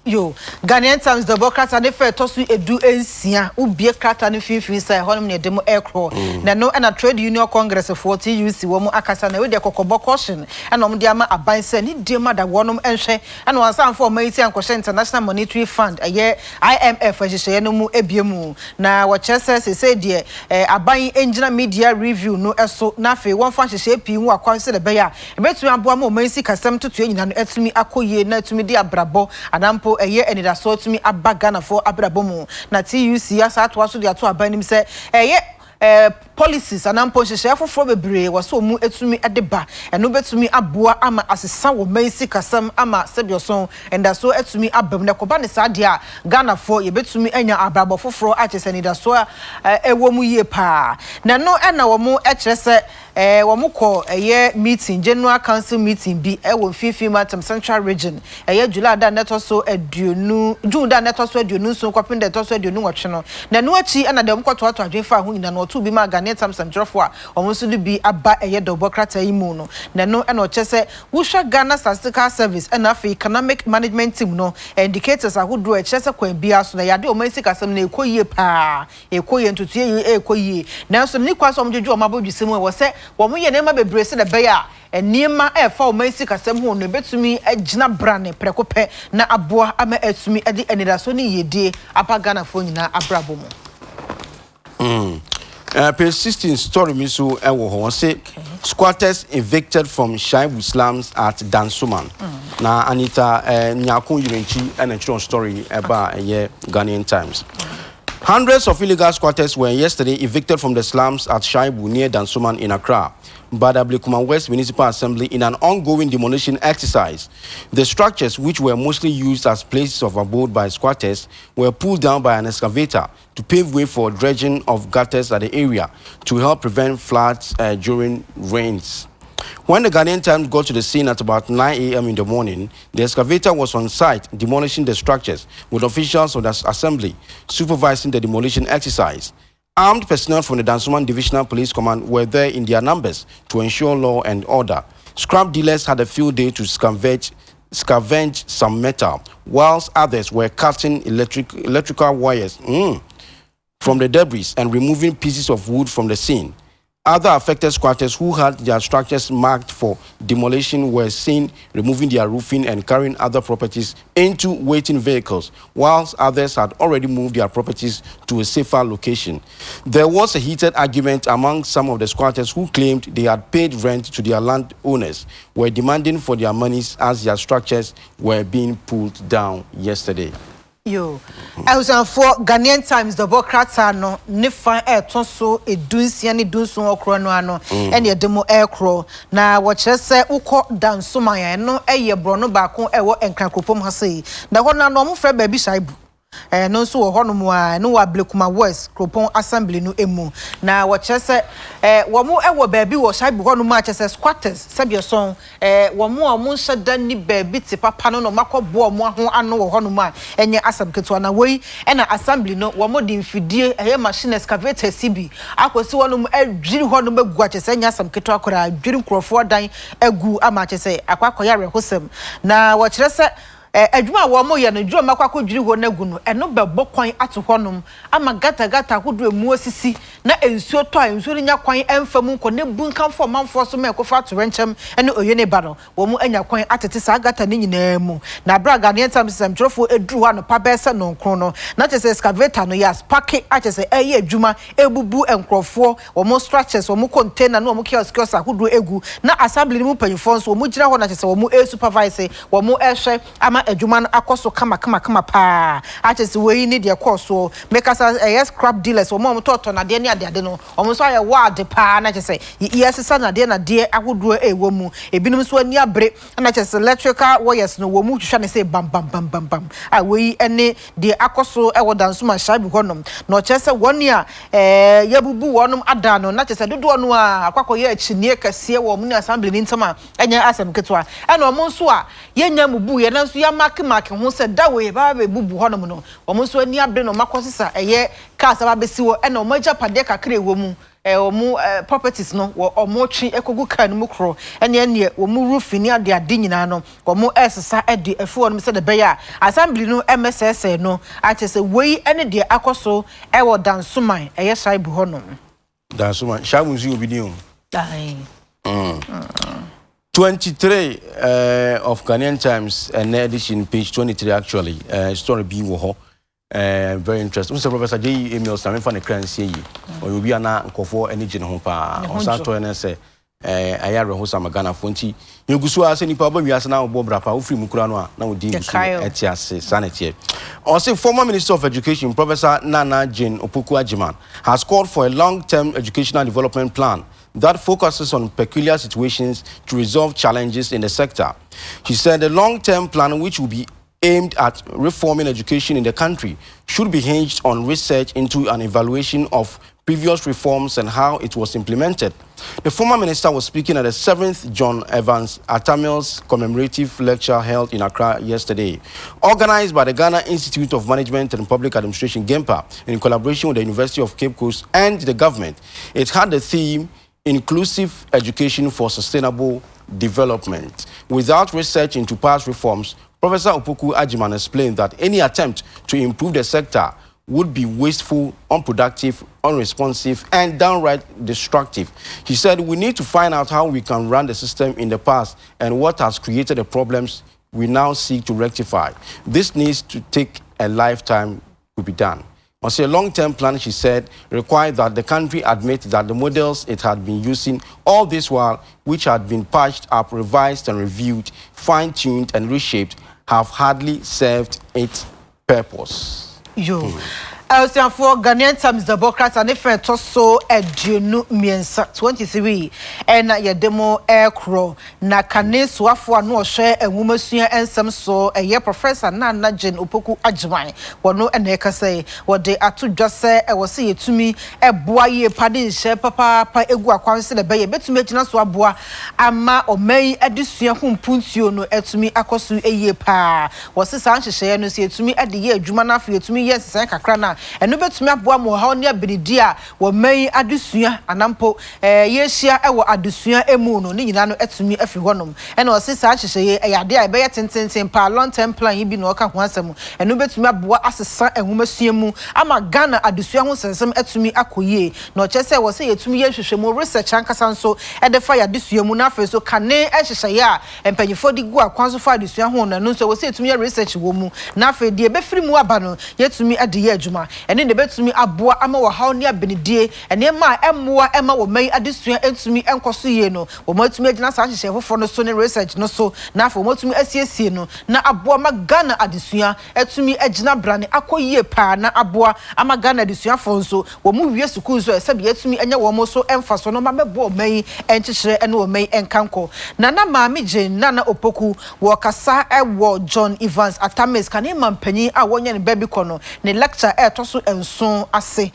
Yo, Ghanaian Times, the Democrats and the fair toss edu ensia, ubie krata ni fin say honum ne demo aircraft. Na no and a trade union congress of 40 UC womu akasa na we de kokobo caution and omdiama aban say ni dema da wonum enhwe and one sam for maiti and question International Monetary Fund a year IMF ahihye no mu ebiemu na wo chese say de aban engineer media review no eso na fe won fa hihye pi hu akwan se de be ya ebetu abo ma maiti kasem tutu nyina no etumi akoye na etumi de abrabo anampo eye enida so etumi abaga na for abrabo mu na TUC asa to aso de ato aban nim se eye policies and amponhye for bebre was so mu etumi edeba eno betumi aboa ama asesa wo mansi kasam ama sebioson and so etumi abam ne koba ne saa dia Ghana for ye betumi enya abrabo foforo achesani da so ewo mu yie pa na no na wo mu ekyerese wo mu ko meeting General Council meeting bi ewo fifi matam Central Region July da neto so aduonu June da neto so aduonu so kwapin da neto so aduonu wotwe no na no achi na dem kwato ato adwenfa ho nyina no otu bi ma Ghanaian Times amjrofo a omonso du bi aba dobokrata imu no na no na ochese wusha Ghana Statistical Service and afi economic management team no indicators ahodo echese kwan bia so na yade omansi kasam na ekoyie pa ekoyie ntutuye ekoyie na so ni kwaso omjeju omabodwusem wo se wo mo ye nema bebre se de beya enima efa omansi kasam ho no betumi agina brane prekope na aboa ama etumi edi enidaso ni yedie apa Ghana fo nyina abrabo mo page 16 story me so ewo ho say squatters evicted from Shaibu slums at Dansoman. Na Anita Nyakun Yurenchi and a story about Ghanaian Times. Hundreds of illegal squatters were yesterday evicted from the slums at Shaibu near Dansoman in Accra by the Ablekuma West Municipal Assembly in an ongoing demolition exercise. The structures, which were mostly used as places of abode by squatters, were pulled down by an excavator to pave way for dredging of gutters at the area to help prevent floods during rains. When the Ghanaian Times got to the scene at about 9 a.m. in the morning, the excavator was on site demolishing the structures with officials of the assembly supervising the demolition exercise. Armed personnel from the Dansoman Divisional Police Command were there in their numbers to ensure law and order. Scrap dealers had a field day to scavenge some metal, whilst others were cutting electrical wires from the debris and removing pieces of wood from the scene. Other affected squatters who had their structures marked for demolition were seen removing their roofing and carrying other properties into waiting vehicles, whilst others had already moved their properties to a safer location. There was a heated argument among some of the squatters who claimed they had paid rent to their landowners, were demanding for their monies as their structures were being pulled down yesterday. Yo, I was for Ghanaian Times the Bokrata no nifa tonso edunsia ni dunso okro no ano ene demo aircrow na wo kyerese ukọ Dansoman no eye bro no ba ko ewo enkrankropom ha sei na ho na no mo fra ba bi Shaibu no so wo hono mu a no wa Ablekuma West Kropon Assembly no emu na wo kyerese wo mo ewo ba bi wo Shaibu hono mu a kyerese squatters sabioson wo mo nheda ni ba bi ti papa no makobo mo ho ano wo hono mu a enye asam keto na wei na assembly no wo mo di mfidie machine excavator CB akosi wono mu adwiri hono magu a kyerese enye asam keto akora adwiri nkrofo dan agu ama kyerese akwakoya rehosem na wo kyerese adwuma wo mo ye no dwuma makwa dwiri ho na gu no eno bebo kwan ato honom ama gata hodo emu osisi na ensuo to a ensuo nya kwan emfam nko ne bunkan fo manfo so me kofa to renchem ene oyene ba no wo mu anya kwan atete sa gata ne nyina mu na bra Ghanaian Times samtrofo edru ho no pa bese no nkron no na chese excavator no yas pake achese eye adwuma ebubu enkrofo wo mo structures wo mo container no wo mo kiosk hodo egu na assembly mu panyifo so wo mu gira ho na chese wo mu supervise wo mu ehwe ama adwuma akoso kama pa achese we ni de course make us scrap dealers wo mo toto na de ne ade no wo so aye ward pa na chese yes na de ahodo ewo mu ebinum so ani abre na chese electrical wires no wo mu hwehwa ne say bam a we ene de akoso ewo Dansoman Shaibu honom no chese woni a yabubu wonom ada no na chese dodo no a akwakoye achinie kase wo mu ni assembly ni ntama enya asem ketwa ena wo so a yenya mubu ye na so ya mark ho se da we ba be bubu honom no wo so ani abre no makosisa eye car sa ba besi wo ena o maja pade kakra ewo mu omu properties no wo omu twi ekogu kan mu kro ene wo mu roof ni ade nyina no wo mu esesa ade efu no se de beya assembly no MSS no atese wei ene de akoso wo Dansoman eye Shaibu honom Dansoman Shaibu nsi obidi o dai 23 of Ghanaian Times edition page 23 actually story be wo ho very interesting. Mr. Professor J. Emil Samen fan the currency or you be an nkofo energy no pa on sato na say ayare ho samagana fonti yegusu ase nipa ba wiase na obo brapa wo free mukura no a na odi gusu etiase sanete. Also, former Minister of Education Professor Nana Jane Opoku-Agyeman has called for a long-term educational development plan that focuses on peculiar situations to resolve challenges in the sector. She said the long-term plan, which will be aimed at reforming education in the country, should be hinged on research into an evaluation of previous reforms and how it was implemented. The former minister was speaking at the 7th John Evans Atamil's commemorative lecture held in Accra yesterday. Organized by the Ghana Institute of Management and Public Administration, GEMPA, in collaboration with the University of Cape Coast and the government, it had the theme Inclusive Education for Sustainable Development. Without research into past reforms, Professor Opoku-Agyeman explained that any attempt to improve the sector would be wasteful, unproductive, unresponsive, and downright destructive. He said we need to find out how we can run the system in the past and what has created the problems we now seek to rectify. This needs to take a lifetime to be done. Also, a long-term plan, she said, required that the country admit that the models it had been using all this while, which had been patched up, revised and reviewed, fine-tuned and reshaped, have hardly served its purpose. For Ghanaian Times, the Democrats and different also Edunu Miensa 23 and ya demo aircraw na kane swafo no hwe enwumasua ensem so eye Professor Nana Jane Opoku-Agyeman wono eneka say wode atodwase e wo se yetumi eboa ye pade hye papa egu akwanse le be ye betumi agina so aboa ama oman adesua humpuntuo no etumi akoso eye pa wo se san hyehye no se yetumi ade ye adwuma na afa yetumi ye sesen kakra na enu betumi aboa mo ha oni abiridi a wo man adesua anampo yehia e wo adesua emu no ni nyina no etumi afi honom ena o se sa hyehye eyade a be ye tententen pa long term plan yi bi no ka ho asem enu betumi aboa asesa enhumasua mu ama Ghana adesua ho sensem etumi akoyie na o chese wo se yetumi ye hwehwe mo research ankasa nso e de fa ya adesua mu na afa so kane hyehye a empanyifo di gu akwanso fa adesua ho no nso wo se yetumi ye research wo mu na afa die be firi mu aba no yetumi ade ye adwuma ene ne betumi aboa ama wo haw ne abenedie ene ma emmoa ema wo man adesua etumi enkoso ye no wo matumi agina sa hyehye fofo no so ne research no so na afa wo matumi asiesie no na aboa ma Ghana adesua etumi agina brane akoyie pa na aboa ama Ghana adesua fo nso wo mu wie sukuu so ese be etumi enya wo mo so emfa so no ma mebo man enkyekere ene wo man enkanko na maami Jane Nana Opoku wo kasa wo John Evans Atamis kan imampanyi a wonya ne baby kono ne lecture toso enso ase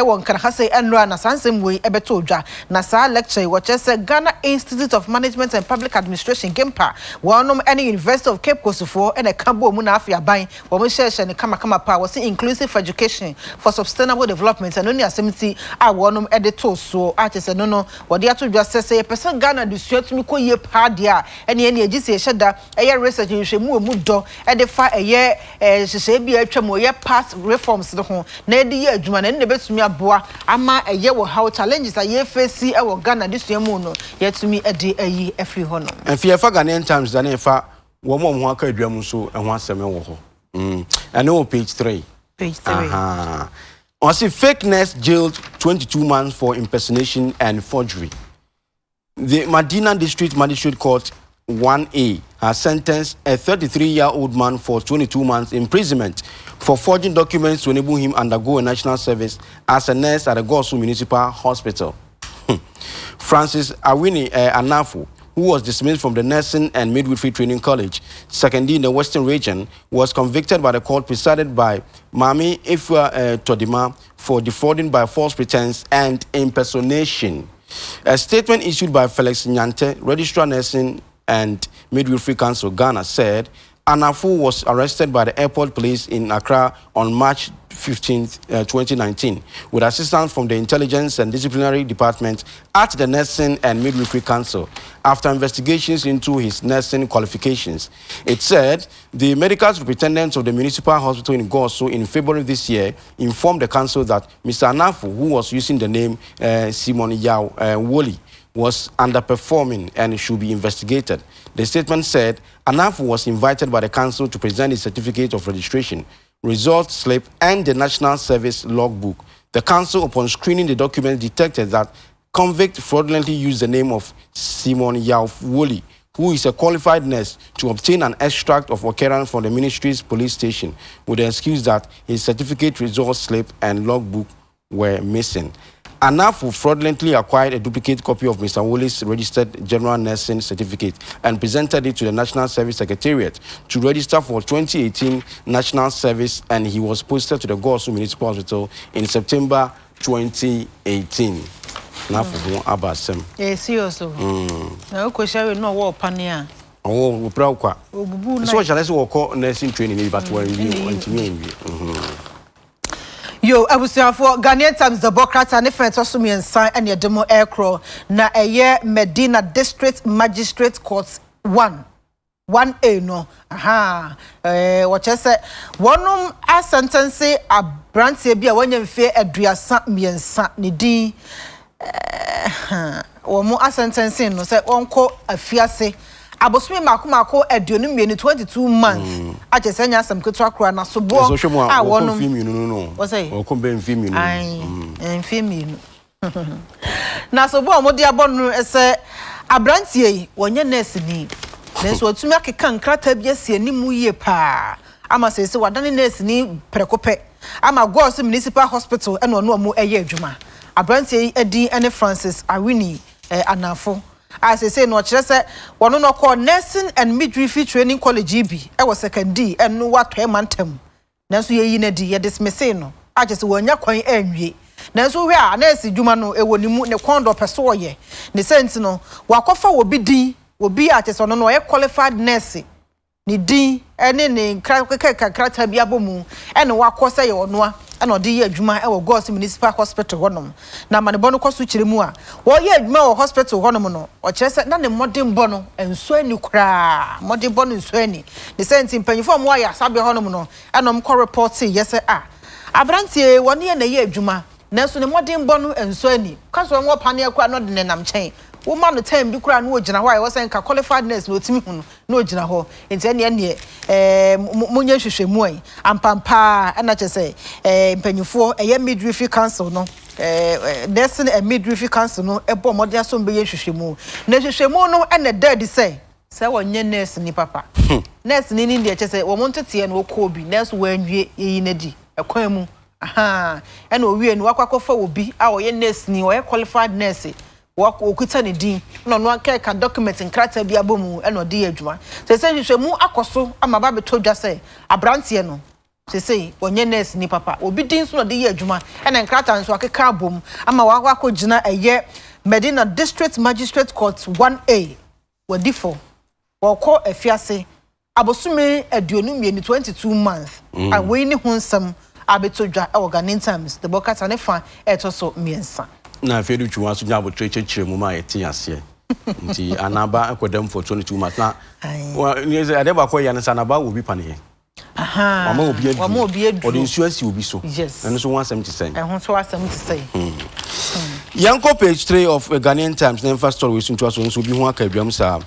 won kan ha say enra na sansem we ebeto odwa na sa lecture wo chese Ghana Institute of Management and Public Administration GEMPA wonom any University of Cape Coast for and a kambo mu na afia ban wo mo share ne kama pa wo say inclusive education for sustainable development and only asemti a wonom edito so a chese no wo de atodwa say person Ghana de suatumi koye pa dia ene agisi e hyeda eye research nhwemu mu do e de fa eye hyehye bi atwam ye past reforms ho na edi ye adwuma na ne betumi aboa ama eye wo how challenges a ye face e wo Ghana de suamu no yetumi edi ayi afri ho no enfie fa Ghanaian Times da na fa wo mo ho aka adwam so ho asem wo ho and on page 3 on see fakeness jailed 22 months for impersonation and forgery. The Medina District Magistrate Court 1A has sentenced a 33-year-old man for 22 months imprisonment for forging documents to enable him undergo a national service as a nurse at the Gosu Municipal Hospital. Francis Awini Anafo, who was dismissed from the Nursing and Midwifery Training College, secondly in the Western Region, was convicted by the court presided by Mami Ifua Todima for defrauding by false pretense and impersonation. A statement issued by Felix Nyante, Registrar Nursing and Midwifery Council, Ghana, said Anafu was arrested by the airport police in Accra on March 15, 2019, with assistance from the Intelligence and Disciplinary Department at the Nursing and Midwifery Council after investigations into his nursing qualifications. It said the medical superintendent of the municipal hospital in Gosu in February this year informed the council that Mr. Anafu, who was using the name Simon Yao Woli, was underperforming and should be investigated. The statement said Anafu was invited by the council to present his certificate of registration, result slip, and the National Service logbook. The council, upon screening the documents, detected that convict fraudulently used the name of Simon Yaufwoli, who is a qualified nurse, to obtain an extract of occurrence from the ministry's police station with the excuse that his certificate results slip and logbook were missing. Anafu fraudulently acquired a duplicate copy of Mr. Woli's registered general nursing certificate and presented it to the National Service Secretariat to register for 2018 National Service, and he was posted to the Gosu Municipal Hospital in September 2018. Nafu abasem. Seriously. Na ko share no wo pania. Oh, we proud kwa. So shall I say we call nursing training but we review. Yo, I was here for Ghanaian Times, the Democrats and different also me and sign and your demo aircraft. Na a year Medina District Magistrate Court 1A no. Aha. What you say? One a sentence a branch be a one you fear a driasa me and sa ni di. One more a sentence no say uncle a fiase. Abosumi mako aduonu me 22 months. I just send some kutwa kra na so bo. Ah wonu film no. What say? O come be film no. Ai, film. Na so bo mo dia bonu ese abrantie yi wonye nurse ni. Nenso otumi akeka nkrata bia si animu yie pa. Ama se wadane nurse ni prekope. Ama Gosu Municipal Hospital eno no mo eye adwuma. Abrantie yi edi ene Francis Awini Anafo. As I say, no, say, one no call nursing and midwifery training college GB. I was second D and no what to mantem. Nanso ye yinedi ye dismisse no. I just wonya kwan enwie. Nanso we are nurse dwuma e wonimu ne kondo peso ye. Ne sense no, wakofa obi din, obi atese no no ye qualified nurse. Ni din ene ne krata bia bomu ene wakosa ye onoa. And or dear Juma, I will go to Municipal Hospital Honum. Now, my bono cost which remua. Well, yeah, more hospital honomono, or chest none modern bono, and swenny cra, modern bono and swenny. The sense in penny from why I sabi honomono, and call report say, yes, sir. Abrantie 1 year and a year, Juma. Nelson the modern bono and swenny. Cause one more pania quite not in am chain. Woman the time be cry no jina why I was saying qualified nurse no timi no jina ho enti ene munye hwehwe mu ai ampampa na che say mpanyufo midwifery council no nursing and midwifery council no ebo modern so be hwehwe mu na hwehwe mu no ene dead say wonye nurse ni papa nurse ni ni de che say wo montete no ko obi nurse wanwie yi na di ekwan mu aha ene owie no wakwakofa obi a wo ye nurse ni wo ye qualified nurse okuta ne din no no ka document nkrata bia bomu e no de adwuma se hwehwemu akoso ama ba betodwa se abrantie no se onye nurse ni papa obi din so no de adwuma e na nkrata nso akeka bom ama wakogina eye Medina District Magistrate Court 1A wadifo wako afiase abosume aduonu me 22 months awei ni hunsam abetodwa e Ghanaian Times the bokata ne fa etoso miensa na fedu chuwa so nya botre mu ma yeti ase nti anaba akodam for 22 months na ni ze adeba ko ya nsa anaba obi pane aha mama obi edu odi insurance obi so yes and so 170 ehun so 170 yanko page 3 of Ghanaian Times na first story we so bi hu aka biam sa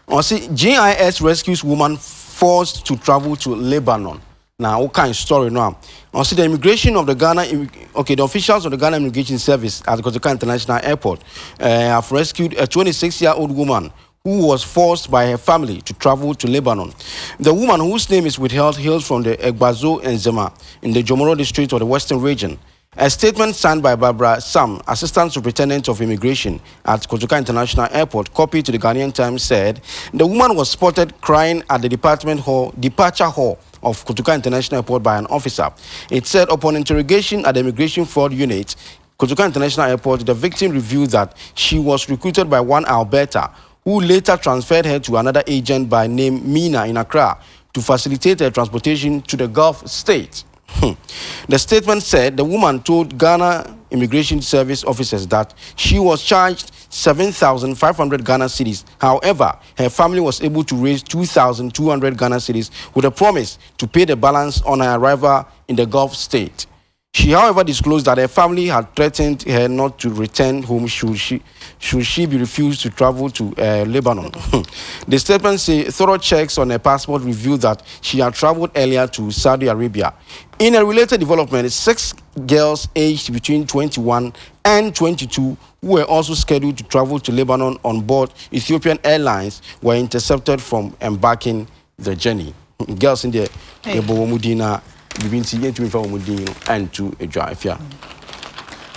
on see GIS rescues woman forced to travel to Lebanon. Now, what kind of story now? Also, the immigration of the the officials of the Ghana Immigration Service at the Kotoka International Airport have rescued a 26-year-old woman who was forced by her family to travel to Lebanon. The woman, whose name is withheld, hails from the Adekye Nsroma in the Jomoro district of the Western region. A statement signed by Barbara Sam, Assistant Superintendent of Immigration at Kotoka International Airport, copied to the Ghanaian Times, said the woman was spotted crying at the departure hall of Kotoka International Airport by an officer. It said upon interrogation at the Immigration Fraud Unit, Kotoka International Airport, the victim revealed that she was recruited by one Alberta, who later transferred her to another agent by name Mina in Accra to facilitate her transportation to the Gulf state. The statement said the woman told Ghana Immigration Service officers that she was charged 7,500 Ghana cedis. However, her family was able to raise 2,200 Ghana cedis with a promise to pay the balance on her arrival in the Gulf state. She, however, disclosed that her family had threatened her not to return home should she be refused to travel to Lebanon. The statement says thorough checks on her passport revealed that she had traveled earlier to Saudi Arabia. In a related development, 6 girls aged between 21 and 22 who were also scheduled to travel to Lebanon on board Ethiopian Airlines were intercepted from embarking the journey. Girls in there, and to a drive.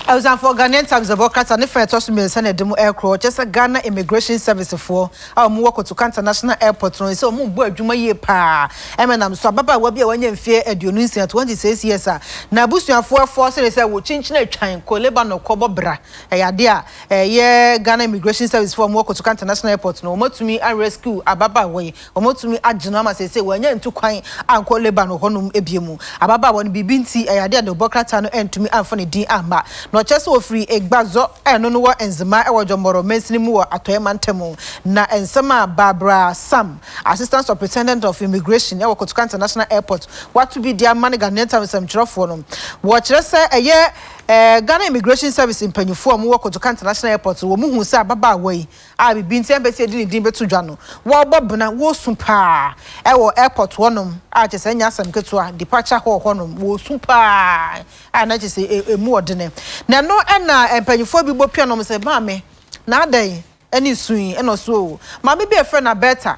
I was for Ghanaian Times about Cat and if I toss me a demo aircraft, just a Ghana immigration service for our walk to International Airport. So, Mumbo, Juma ye pa. I'm so Baba will be a 1 year fear at Unisia 26 years. Nabusia 4 forces will change no time, Colebano Cobobra. A dear, a year Ghana immigration service for walk to International Airport. No more to me, I rescue a Baba way, or more to me, at Janama say, when you're into quine and call Lebano Honum Ebimu. A Baba won't be binti, a dear the Bocratano and to me, Anthony D. Amba. No just so free egbazo no no enzima e wojomoro mensini mu atoyemantemu na ensema Barbara Sam assistant superintendent of immigration e Kotoka International Airport what to be their man Ghanaian Times amchirofo no wo kire se eye Ghana immigration service in Penyufo mu Kotoka International Airport wo mu hu se ababa awai a bibi nti empese di din betu dwa no wo bobna wo sumpa e wo airport wonom a che se nya asem ketua departure hall honom wo sumpa a na che se emu odene na no na Penyufo bi bo pia no se ba me na adan eni suin eno so ma bi e friend na better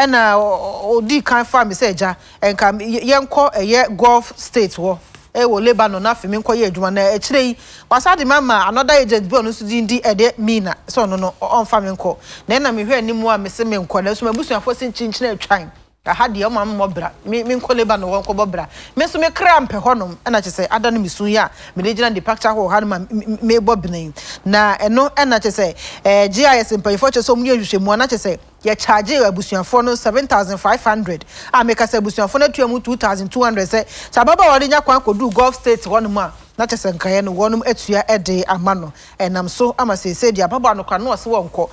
na odi kan fa me se ja enka yenko eye Gulf state wo wo Lebanon na fe me nkoye adwuma na ekirei wasade mama another agent bi onu so di ede mina so no on fa me nko na me hwe animu a me se me nko na so mabusuafo se nchinchina atwan ahade o mam mobra me nko Lebanon won ko bobra me so me cramp honom na chese adano misu ya me regional departure ho hanma me bobnen na eno na chese GIS mpanyfo chese omni ahwehwemu na chese ye charge abusuafo no 7,500 a me kasa abusuafo na tuamu 2,200 se sababa wori nya kwan kodu Gulf state honom a na chese nkaye no wonum atua ede amano enam so ama sese dia baba no kwa no se wonko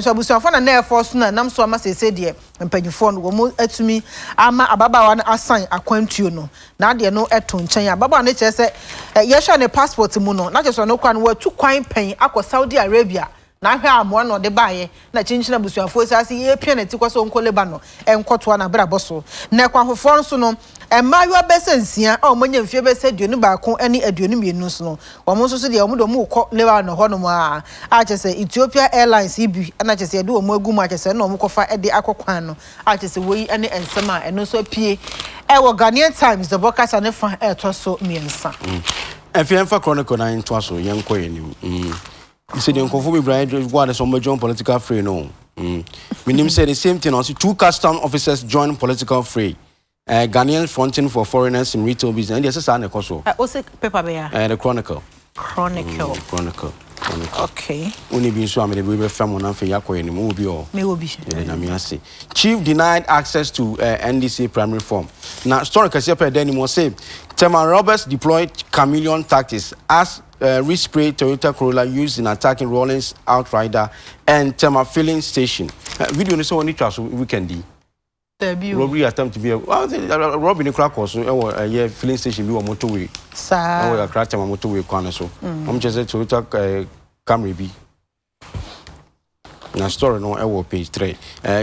so abusuafo na air force na nam so ama sese dia mpanyfo no wo atumi ama ababa wa na assign akwantuo no na de no eto nchen ababa na chese ye hwa ne passport mu no na chese no kwa no watu kwan pen akọ Saudi Arabia na hwe amo no de baaye na chinchina busuafo sase ye pia na ti kwaso onko Lebanon enkoto na bra boso na kwahofo nso no emayo besensia a omonya mfie bese duonu baako ani aduonu mienu so no omo nso so de omo do mu kọ Lebanon hono mu a chese Ethiopia Airlines ibi na chese de omo agu mu chese na omo kofa ede akokwan no a chese woyi ani ensema eno so pie wo Ghanaian Times the broadcast and fa etoso miensa Efiemfa Chronicle 9 twaso yenko yenim you said you confirm Brian what is some join political fray no Minim said the same thing also 2 custom officers join political fray Ghanaians fronting for foreigners in retail business and yes sir na koso also paper bear the Chronicle okay only be so am the be fam na fe yakoye ni mo bi o me wo bi na me ase chief denied access to NDC primary form now story kase per then mo say Tema Roberts deployed chameleon tactics as respray Toyota Corolla used in attacking Rollins Outrider and Tema filling station video ni so oni twa so weekend robbery attempt to be robbery ni crack so e filling station bi o motorway sa o crack Tema motorway kwan so am just Toyota Camry bi na story no e page 3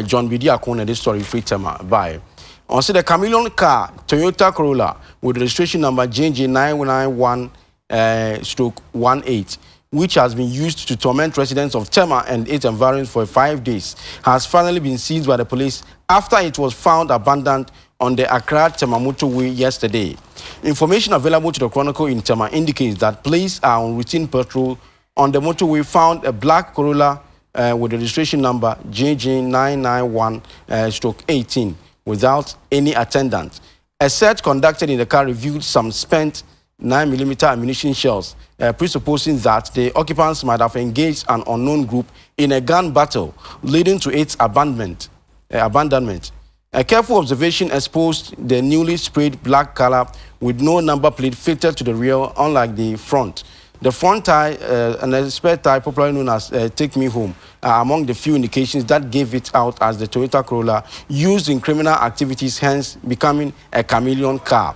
John Bidi akon this story free Tema by on see the chameleon car Toyota Corolla with registration number JJ991/18 which has been used to torment residents of Tema and its environs for 5 days has finally been seized by the police after it was found abandoned on the Accra-Tema motorway yesterday. Information available to the Chronicle in Tema indicates that police are on routine patrol on the motorway found a black Corolla with the registration number JJ991/18 without any attendant. A search conducted in the car revealed some spent 9mm ammunition shells, presupposing that the occupants might have engaged an unknown group in a gun battle, leading to its abandonment. A careful observation exposed the newly sprayed black color with no number plate fitted to the rear, unlike the front. The front tire, an spare tire popularly known as Take Me Home, are among the few indications that gave it out as the Toyota Corolla used in criminal activities, hence becoming a chameleon car.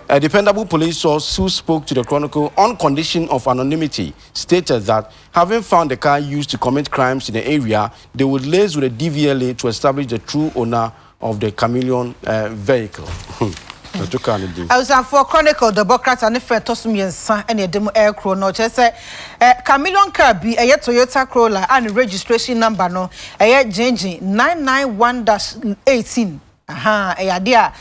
A dependable police source who spoke to the Chronicle on condition of anonymity stated that having found the car used to commit crimes in the area, they would liaise with the DVLA to establish the true owner of the chameleon vehicle. I was for Chronicle, the Democrats and the Fred Tosumian son and a demo air crew. No, just say chameleon car be a Toyota Corolla and registration number no a JNG 991-18. Aha, dia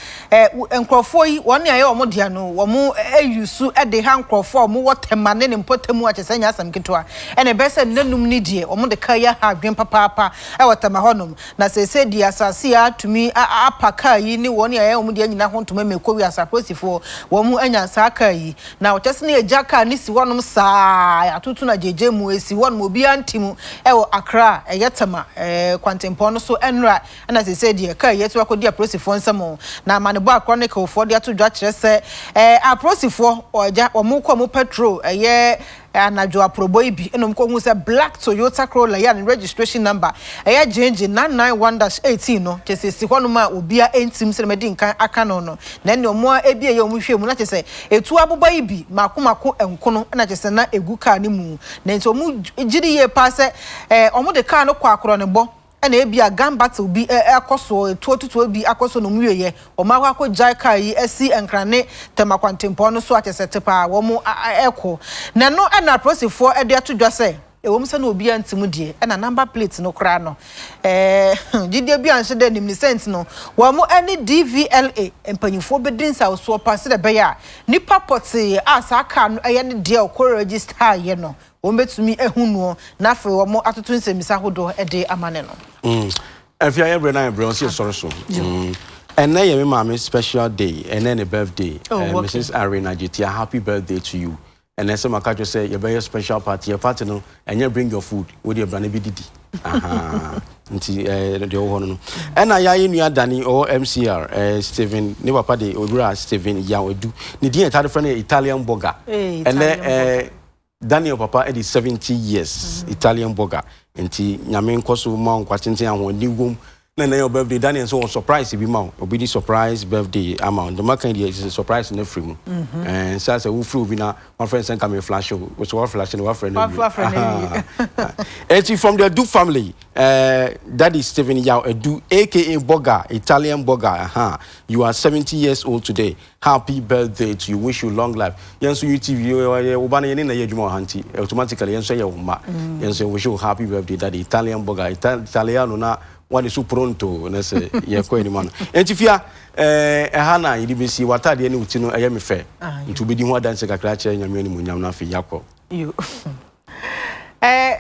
nkrofo yi won ya omo dia no wo mo ayusu e de ha nkrofo mo wotemane ne mpotemu a chesanya asam ketwa ene be se nanum ni die omo de kaya ha adwen papa e wotema honom na se dia asase ya tumi apaka yi ni won ya omo dia nyina ho ntoma mekowi asaposifo wo mo anya saka yi na wotese ne ejaka ni si wonom saa atutu na jeje mu esi won mo bia ntimu e wo Accra e yetema kwantempo no so enra na se dia kai yetu akodi prosifo nsamo na manebo Chronicle for dia to dwa kire se aprosifo oja omukọ mu petrol anadwo aprobo ibi enom ko hu se black Toyota Corolla ya registration number JNG 991-18 no chesesi hono ma obia entim se medi nkan aka no no na ne omo ebie ye omuhwe mu na chese etu aboba ibi makomako enkono na chese na egu car ni mu na nti omu gidi ye pa se omo de car no kwa akoro ne bo and e bia gun battle bi akoso tuotutu bi akoso no muye o ma kwa jai kai esi enkrane temakwantempo no so achesetepa wo mu eko na no na prosifo e de atodwa se e wo mse na obi antimu de na number plate no kra no gide bi anhye de nim sense no wo mu any DVLA empanyifo bedin sa so pass de be ya nipa poti asa ka no ye ne de ko register ye no betumi ehunu na fe wo mo atoto nsemisa hodo e de amane no afia ye bre na bre on se sorry so and na ye me mama special day and then a birthday Mrs. Arena Jitia, happy birthday to you and then some akajo say you be special party no and you bring your food with your brand didi nti de ho no and ya ye nua dani o MCR Steven ne papa de obura Steven ya odu ne din etade friend Italian burger and then Daniel Papa is 70 years Italian burger nti nyame nkoso ma nkwachenten ahon ni wom na your birthday Daniel so surprise bi ma obi di surprise birthday amount the makan is a surprise in free mu and so say we free bi na one friend send come flash we so flash no friend and from the Du family that is Stephen Yao Edu aka Burger Italian burger you are 70 years old today. Happy birthday to you. Wish you long life. Yenso UTV obana yene na yedwuma hanti automatically yenso ye woma yenso wish you happy birthday that Italian burger Italiano na one is so pronto na se ye ko enima no entifia ehana yidi besi watade ne uti no me fe nti obedi ho adanse kakra che nyame ne munyam na fe yakọ you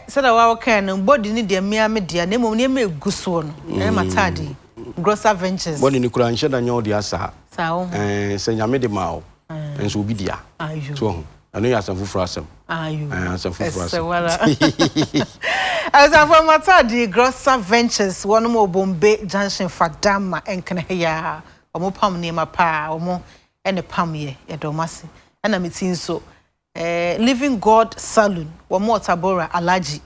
sada wa kan body ni de me dia na mom ne me guso no matadi Grosser Ventures body ni kura nhye da nyo de asa sao se nyame de mao enso obi dia so anu ya san fufura asem san fufura asem as for matadi Grosser Ventures one mo Bombe Junction Fadama enkene ya omo pam ne mapa omo ene pam ye edomase ena metin so Living God Saloon wo Tabora Alaji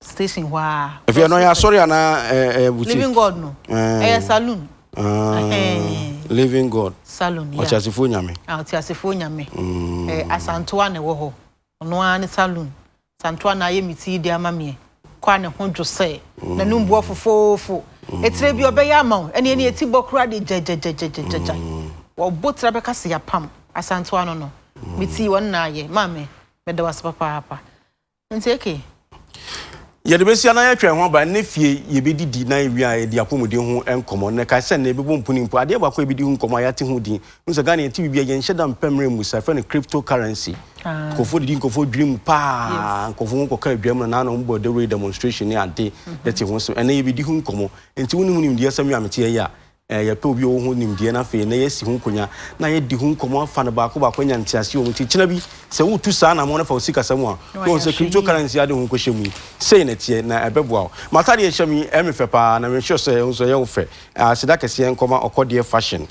station wa if you know ya sorry na Living God no saloon Living God Saloon ya Otiasifo nyame Otiasifo nyame asantoa ne wo ho ono an saloon santoa na ye miti di amame kwa ne ho dwose na numbu ofofofo etire bi obeya amaw ene eti bokura de jajajajajaja wo botra be kase ya pam asantoa no miti won na ye mame me da was papa nteke ye de besia na ya twen ho ba ne fie ye bedidi na wi a de akomode ho enkomo ne ka se na ebebo mpunimpu ade ba ko ebedi ho nkomo ayate ho din nso ga na enti bibia ye nheda mpemre mu sa friend cryptocurrency kofo di nkofo dream pa nkofo nko ka adwam na no mbo the way demonstration ni ade ete ho so ene ye bedi ho nkomo enti woni munim de asam amete ya ya pe obi wo ho nimdie na fe na yesi ho konya na ye di ho nkomo afa na ba ko nya ntiase o muti kina bi se wutu sa na mo na fa osika samu a no se cryptocurrency ade ho kohye sei na tie na ebeboa mata de hyemi emefe pa na me sure se unso ye wo fe asida kese nkoma okodie fashion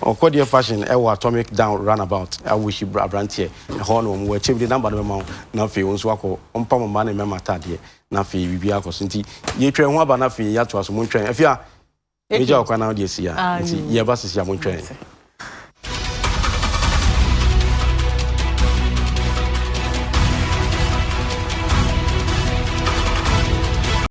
okodie fashion e wo atomic down runabout I wish brandtie ho no mo achieve the number no ma na fe unso akọ ompa mama na me mata de na fe bibia akoso nti ye twen ho aba na fe ya to aso mo twen afia Eja okwana odi esia nti ye ba sisi amontwen